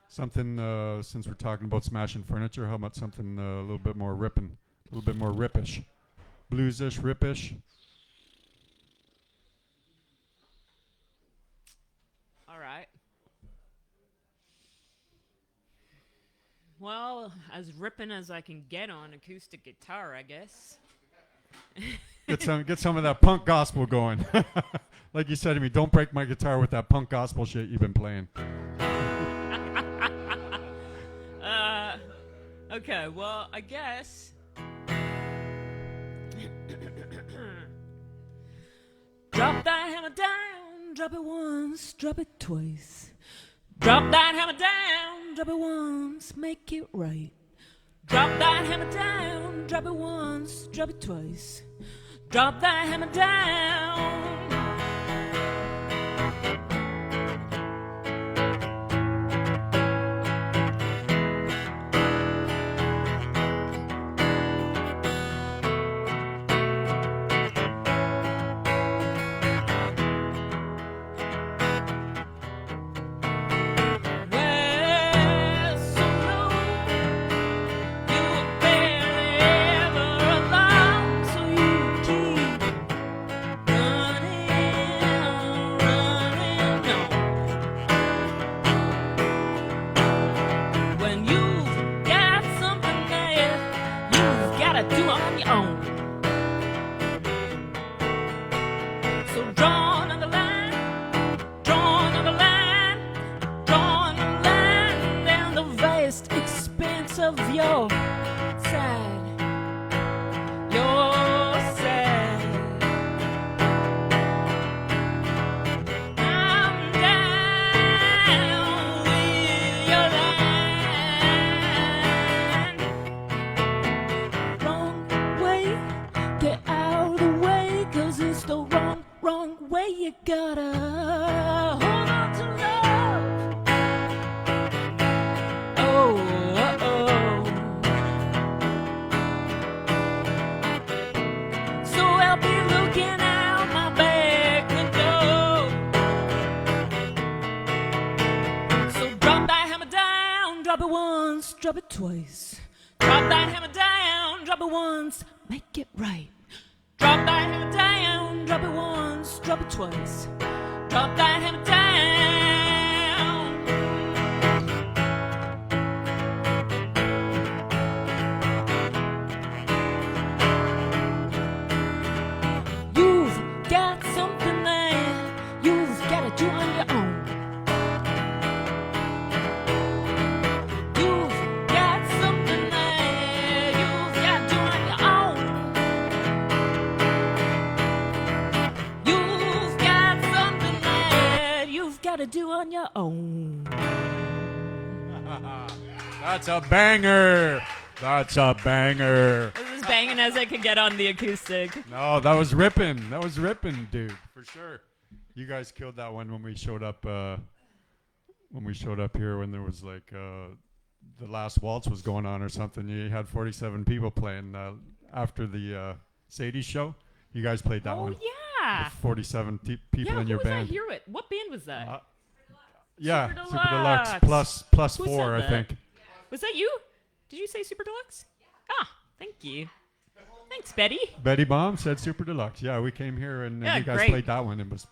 something, since we're talking about smashing furniture, how about something a little bit more ripping, a little bit more rippish? Bluesish, rippish? All right. Well, as ripping as I can get on acoustic guitar, I guess. Get some of that punk gospel going. Like you said to me, don't break my guitar with that punk gospel shit you've been playing. Okay, well, I guess. Drop that hammer down, drop it once, drop it twice. Drop that hammer down, drop it once, make it right. Drop that hammer down, drop it once, drop it twice. Drop that hammer down. Drop it twice. Drop that hammer down, drop it once, make it right. Drop that hammer down, drop it once, drop it twice. Drop that hammer down. You've got something that you've got to do on your own. To do on your own. That's a banger. That's a banger. This is as banging as I could get on the acoustic. No, that was ripping. That was ripping, dude, for sure. You guys killed that one when we showed up. When we showed up here, when there was like the last waltz was going on or something. You had 47 people playing after the Sadie show. You guys played that one. Oh yeah. With 47 people in your band. Who was I here with? What band was that? Yeah, Super Super Deluxe plus Who 4, I said that? think. Was that you? Did you say Super Deluxe? Ah, thank you. Thanks, Betty. Betty Baum said Super Deluxe. Yeah, we came here and Yeah, you guys great. played that one and it was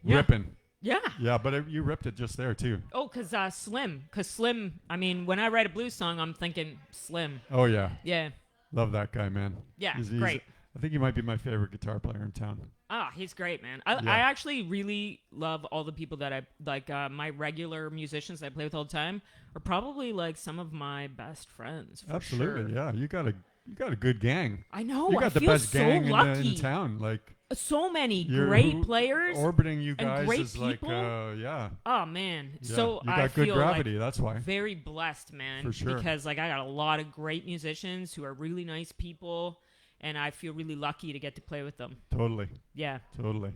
Yeah. ripping. Yeah. Yeah, but you ripped it just there too. Oh, because Slim, I mean, when I write a blues song, I'm thinking Slim. Oh yeah, Yeah. love that guy, man. Yeah, He's great. I think he might be my favorite guitar player in town. Ah, he's great, man. I Yeah. actually really love all the people that I like. My regular musicians that I play with all the time are probably like some of my best friends. For Absolutely, sure. yeah. You got a you got a good gang. I know. You I got the feel best so gang lucky. in town. Like So many you're great players. orbiting you and guys great is like, people. yeah. Oh man. Yeah. So you got I good feel gravity. like That's why. very blessed, man. For sure. Because like I got a lot of great musicians who are really nice people, and I feel really lucky to get to play with them. Totally. Yeah. Totally.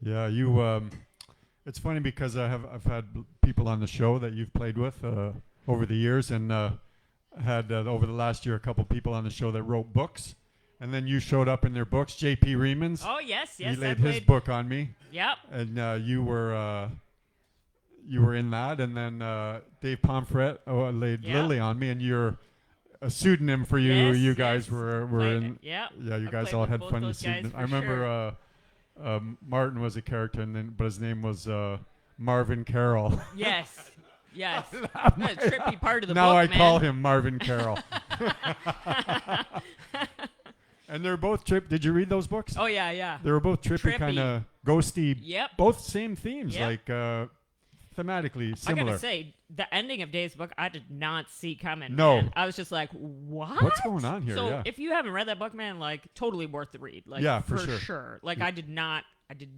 Yeah, you. It's funny because I've had people on the show that you've played with over the years, and had over the last year a couple people on the show that wrote books, and then you showed up in their books. J.P. Reemans. Oh yes. He I laid his played. book on me, Yep. and you were in that, and then Dave Pomfret laid Yeah. Lily on me, and you're a pseudonym for you. Yes, you guys yes. were in. Yeah. Yeah, you I guys played all with had both funny those guys pseudonyms. for I remember Martin was a character, but his name was Marvin Carroll. Yes. Yes. That's a trippy part of the Now book, I man. call him Marvin Carroll. And they're both Did you read those books? Oh yeah, yeah. They were both trippy, Trippy. kind of ghosty. Yep. Both same themes, Yep. like thematically I similar. gotta say, the ending of Dave's book, I did not see coming. No. Man. I was just like, what? What's going on here? So Yeah. if you haven't read that book, man, like totally worth the read. Like Yeah, for for sure. Like I did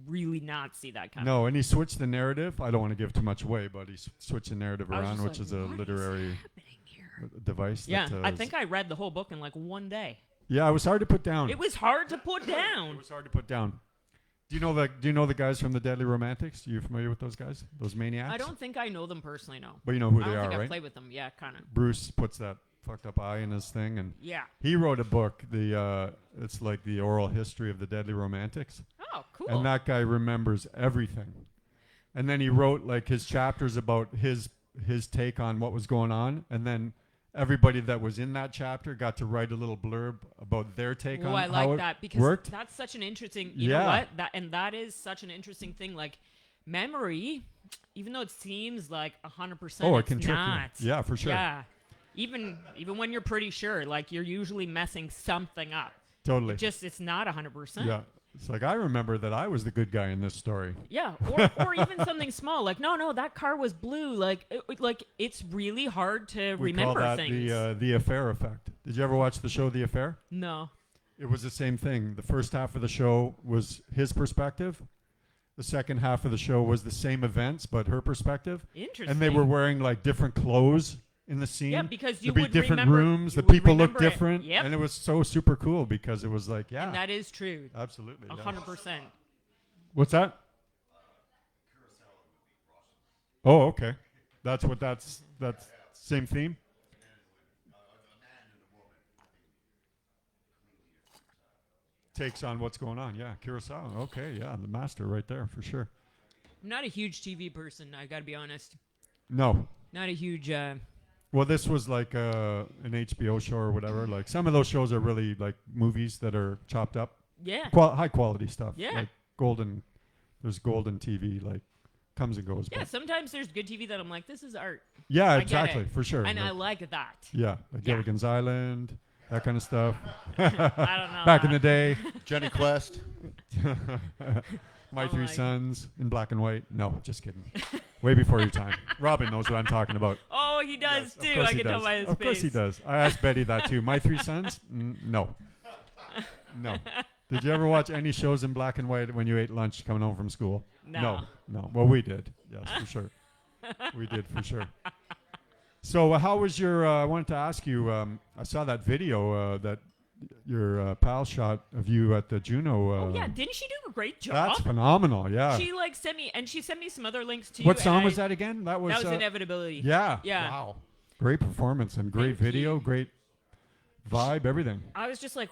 really not see that coming. No, and he switched the narrative. I don't want to give too much away, but he switched the narrative I was around, just which like, is a what literary happening here? device. Yeah, that, I think I read the whole book in like one day. Yeah, it was hard to put down. It was hard to put It down. was hard to put down. Do you know the guys from the Deadly Romantics? Are you familiar with those guys? Those maniacs? I don't think I know them personally, no. But you know who I they don't are, think I've right? played with them. Yeah, kind of. Bruce puts that fucked up eye in his thing, and Yeah. he wrote a book. It's like the oral history of the Deadly Romantics, Oh, cool. and that guy remembers everything. And then he wrote like his chapters about his take on what was going on, and then everybody that was in that chapter got to write a little blurb about their take on I how like it that because worked. that's such an interesting. You know Yeah. what? That is such an interesting thing. Like memory, even though it seems like 100%, Oh, it it's can trick not. you. Yeah, for sure. Yeah, even when you're pretty sure, like you're usually messing something up. Totally. It's not 100%. Yeah. It's like I remember that I was the good guy in this story. Yeah, or even something small, like no, that car was blue. Like it's really hard to We remember call that things. the affair effect. Did you ever watch the show The Affair? No. It was the same thing. The first half of the show was his perspective. The second half of the show was the same events, but her perspective. Interesting. And they were wearing like different clothes in the scene. Yeah, because you There'd be would different remember- rooms. you The would people looked remember it. different. Yep. And it was so super cool because it was like, yeah. And that is true. Absolutely. yeah. 100%. What's that? Oh, okay. That's same theme? Takes on what's going on. Yeah, Kurosawa. Okay, yeah, the master right there for sure. I'm not a huge TV person. I got to be honest. No. Not a huge. Well, this was like an HBO show or whatever. Like some of those shows are really like movies that are chopped up. Yeah. High quality stuff. Yeah. Like golden. There's golden TV like comes and goes. Yeah. but Sometimes there's good TV that I'm like, this is art. yeah, I get exactly, it. for sure. And I Like, like that. yeah, like Yeah. Gilligan's Island, that kind of stuff. I don't know. Back in the day, Jenny Quest. My Oh Three my- Sons in black and white. No, just kidding. Way before your time. Robin knows what I'm talking about. Oh, he does Yes, of too. course I he can tell does. by his Of face. course he does. I asked Betty that too. My Three Sons? No. No. Did you ever watch any shows in black and white when you ate lunch coming home from school? No. No. Well, we did. Yes, for sure. We did for sure. So how was your, I wanted to ask you, I saw that video that your pal shot of you at the Juno. Oh yeah, didn't she do a great job? That's phenomenal, yeah. She like sent me, and she sent me some other links too. What song and was that again? That was, That was Inevitability. yeah. Yeah. Wow. Great performance and great Thank video, you. great vibe, everything. I was just like,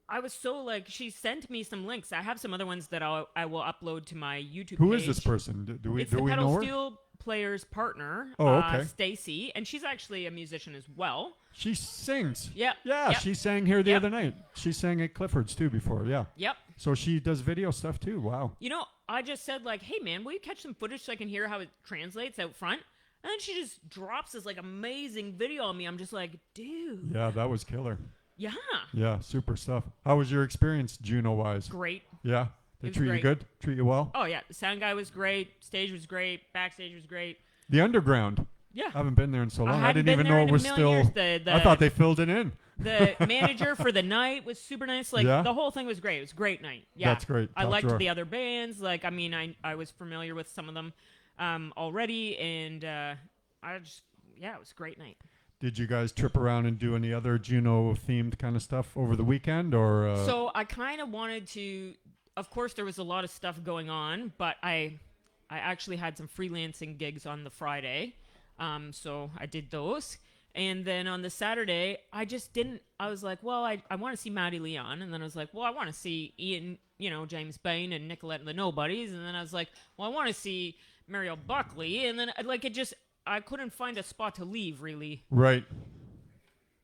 I was so like, she sent me some links. I have some other ones that I will upload to my YouTube Who page. is this person? Do we It's do the we know pedal her? steel player's partner, Oh, okay. Stacy, and she's actually a musician as well. She sings. Yep. Yeah, Yep. she sang here the Yep. other night. She sang at Clifford's too before, yeah. Yep. So she does video stuff too. Wow. You know, I just said like, hey man, will you catch some footage so I can hear how it translates out front? And then she just drops this like amazing video on me. I'm just like, dude. Yeah, that was killer. Yeah. Yeah, super stuff. How was your experience, Juno-wise? Great. Yeah, they It was treat you great. good? Treat you well? Oh yeah, the sound guy was great. Stage was great. Backstage was great. The Underground. Yeah. I haven't been there in so long. I hadn't didn't been even there know in it a was million still. years. The I thought they filled it in. The manager for the night was super nice. Like, Yeah? the whole thing was great. It was a great night. Yeah. That's great. I Top liked drawer. the other bands. Like, I mean, I was familiar with some of them already, and it was a great night. Did you guys trip around and do any other Juno-themed kind of stuff over the weekend, or? So I kind of wanted to. Of course, there was a lot of stuff going on, but I actually had some freelancing gigs on the Friday, so I did those. And then on the Saturday, I just didn't. I was like, well, I want to see Maddie Leon, and then I was like, well, I want to see Ian, James Bain and Nicolette and the Nobodies, and then I was like, well, I want to see Mariel Buckley, and then I couldn't find a spot to leave really, Right.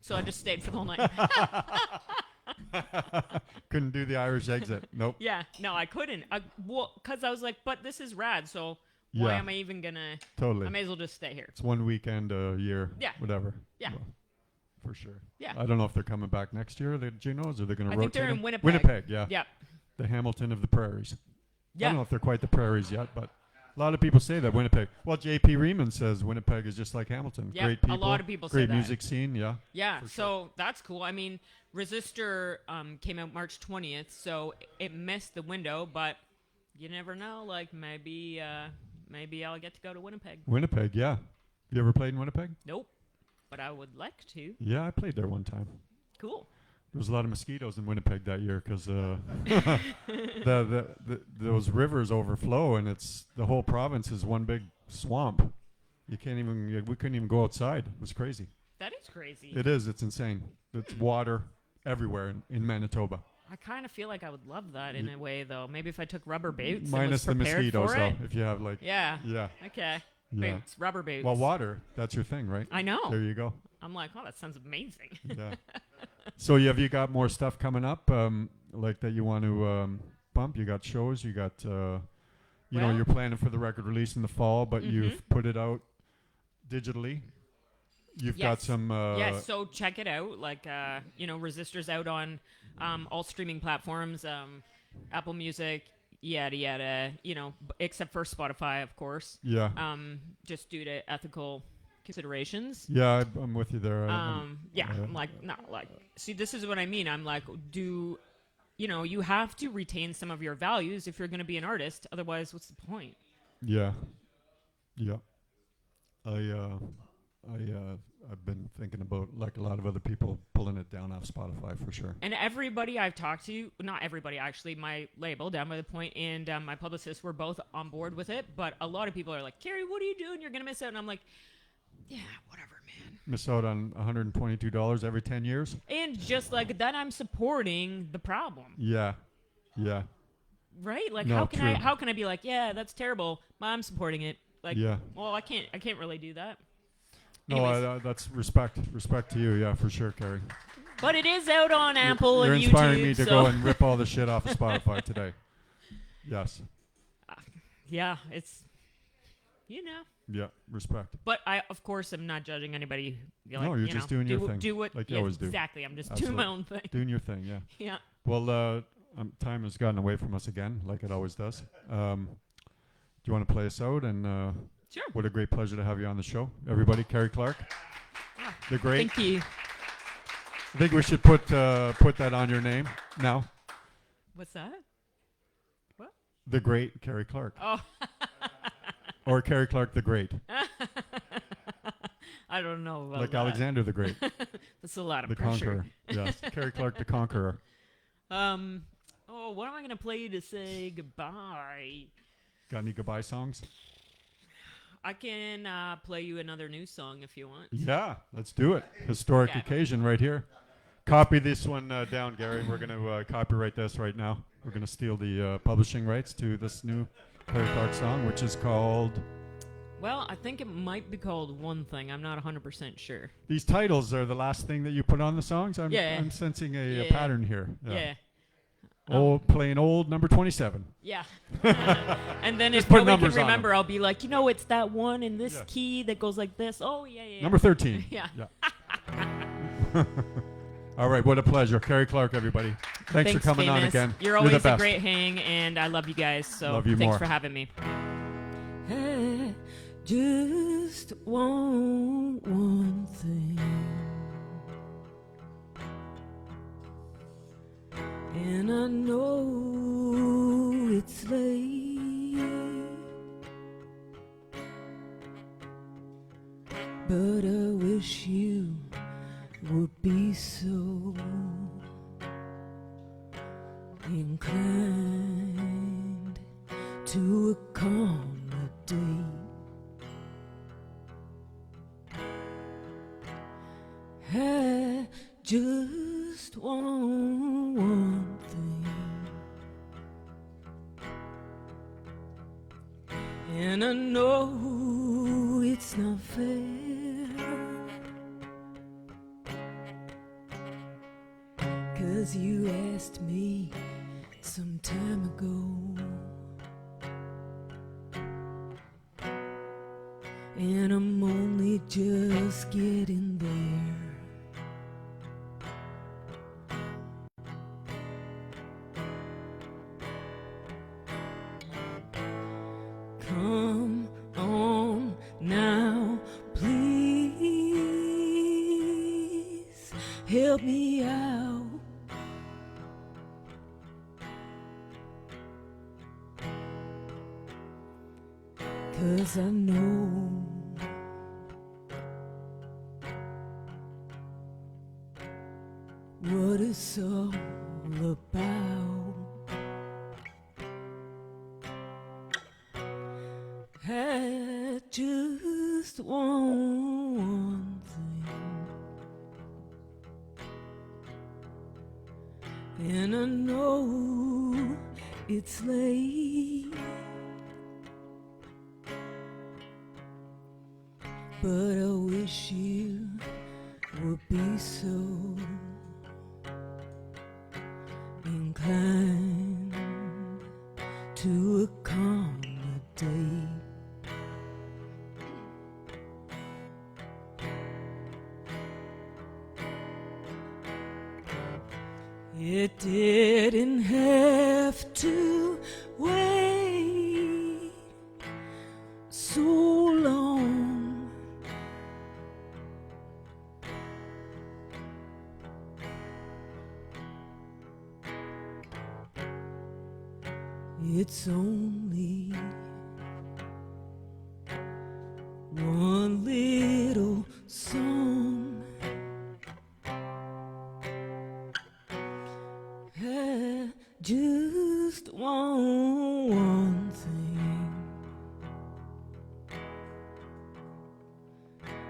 so I just stayed for the whole night. Couldn't do the Irish exit. Nope. Yeah, no, I couldn't. Because I was like, but this is rad, so why Yeah. am I even gonna? Totally. I may as well just stay here. It's one weekend a year. Yeah. Whatever. Yeah. Well, for sure. Yeah. I don't know if they're coming back next year, the Junos, or they're going to I rotate think they're in them. Winnipeg. Winnipeg, yeah. Yeah, The Hamilton of the prairies. I don't know yeah. if they're quite the prairies yet, but a lot of people say that Winnipeg. Well, J.P. Riemann says Winnipeg is just like Hamilton. Yeah, Great a people. lot of people say Great that. music scene, yeah. Yeah, For so that's cool. I mean, Resistor came out March 20th, so it missed the window, but you never know. Like, maybe I'll get to go to Winnipeg. Winnipeg, yeah. You ever played in Winnipeg? Nope, but I would like to. Yeah, I played there one time. Cool. There was a lot of mosquitoes in Winnipeg that year because those rivers overflow, and the whole province is one big swamp. We couldn't even go outside. It was crazy. That is crazy. It is. It's insane. It's water everywhere in Manitoba. I kind of feel like I would love that in a way, though. Maybe if I took rubber boots and Minus was the prepared mosquitoes, for though. it. If you have Yeah. yeah. Okay. Yeah. Boots, rubber boots. Well, water. That's your thing, right? I know. There you go. I'm like, oh, that sounds amazing. Yeah. So have you got more stuff coming up, like that you want to bump? You got shows. You got, Well- you're planning for the record release in the fall, but you've put it out digitally. You've got Yes. some. Yes, so check it out. Like, Resistor's out on all streaming platforms, Apple Music, yada, yada, except for Spotify, of course, Yeah. just due to ethical considerations. Yeah, I'm with you there. I'm like, no, like, see, this is what I mean. I'm like, you have to retain some of your values if you're going to be an artist. Otherwise, what's the point? Yeah. Yeah. I've been thinking about, like a lot of other people, pulling it down off Spotify for sure. And everybody I've talked to, not everybody actually, my label, Down by the Point, and my publicist were both on board with it. But a lot of people are like, Carrie, what are you doing? You're going to miss out. And I'm like, yeah, whatever, man. Miss out on $122 every 10 years? And just like that, I'm supporting the problem, Yeah. Yeah. right? Like, No, how true. can I be like, yeah, that's terrible, but I'm supporting it? Like, Yeah. well, I can't really do that. No, Anyways. that's respect to you, yeah, for sure, Carrie. But it is out on Apple You're and inspiring YouTube. me to so go and rip all the shit off of Spotify today. Yes. yeah, it's Yeah, respect. But I, of course, am not judging anybody. No, you're just doing your thing, Do what like you yeah, always do. Exactly. I'm just doing my own thing. Doing your thing, yeah. Yeah. Well, time has gotten away from us again, like it always does. Do you want to play us out? And Sure. what a great pleasure to have you on the show. Everybody, Carrie Clark, the great. Thank you. I think we should put that on your name now. What's that? What? The great Carrie Clark. Oh. Or Carrie Clark the Great. I don't know about Like that. Alexander the Great. That's a lot of The pressure. Conqueror. Yes. Carrie Clark the Conqueror. Oh, what am I going to play you to say goodbye? Got any goodbye songs? I can play you another new song if you want. Yeah, let's do it. Historic Yeah. occasion right here. Copy this one down, Gary. We're going to copyright this right now. We're going to steal the publishing rights to this new Carrie Clark song, which is called... Well, I think it might be called One Thing. I'm not 100% sure. These titles are the last thing that you put on the songs? I'm sensing a Yeah. pattern here. Yeah. Playing old number 27. Yeah. And then Just if put nobody numbers can on remember, I'll be like, it's that one in this Yeah. key that goes like this. Oh, yeah, yeah. Number 13. Yeah. All right, what a pleasure. Carrie Clark, everybody. Thanks for coming on Famous. again. You're always the a best. great hang, and I love you guys. So Love you thanks more. for having me. I just want one thing. and I know it's late, but I wish you would be so inclined to accommodate. I just want one thing, and I know it's not fair, 'cause you asked me some time ago, and I'm only just getting there. Come on now, please help me out. 'Cause I know what it's all about. I just want one thing, and I know it's late, but I wish you would be so inclined to accommodate. It didn't have to wait so long. It's only one little song. I just want one thing,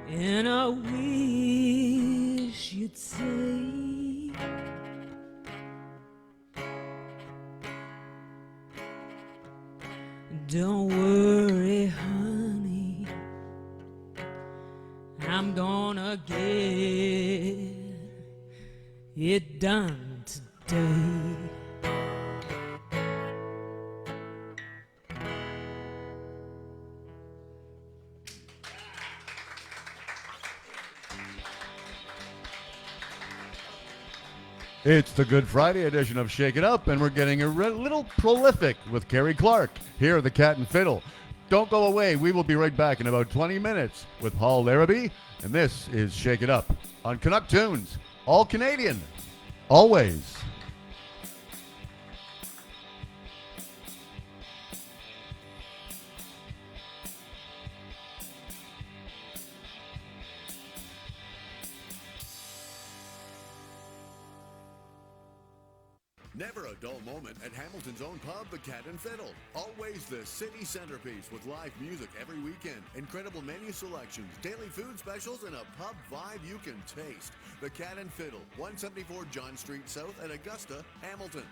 and I wish you'd say, don't worry, honey, I'm gonna get it done today. It's the Good Friday edition of Shake It Up, and we're getting a little prolific with Carrie Clark here at the Cat and Fiddle. Don't go away. We will be right back in about 20 minutes with Paul Larrabee, and this is Shake It Up on Canuck Tunes, all Canadian, always. Never a dull moment at Hamilton's own pub, the Cat and Fiddle. Always the city centerpiece with live music every weekend, incredible menu selections, daily food specials, and a pub vibe you can taste. The Cat and Fiddle, 174 John Street South at Augusta, Hamilton.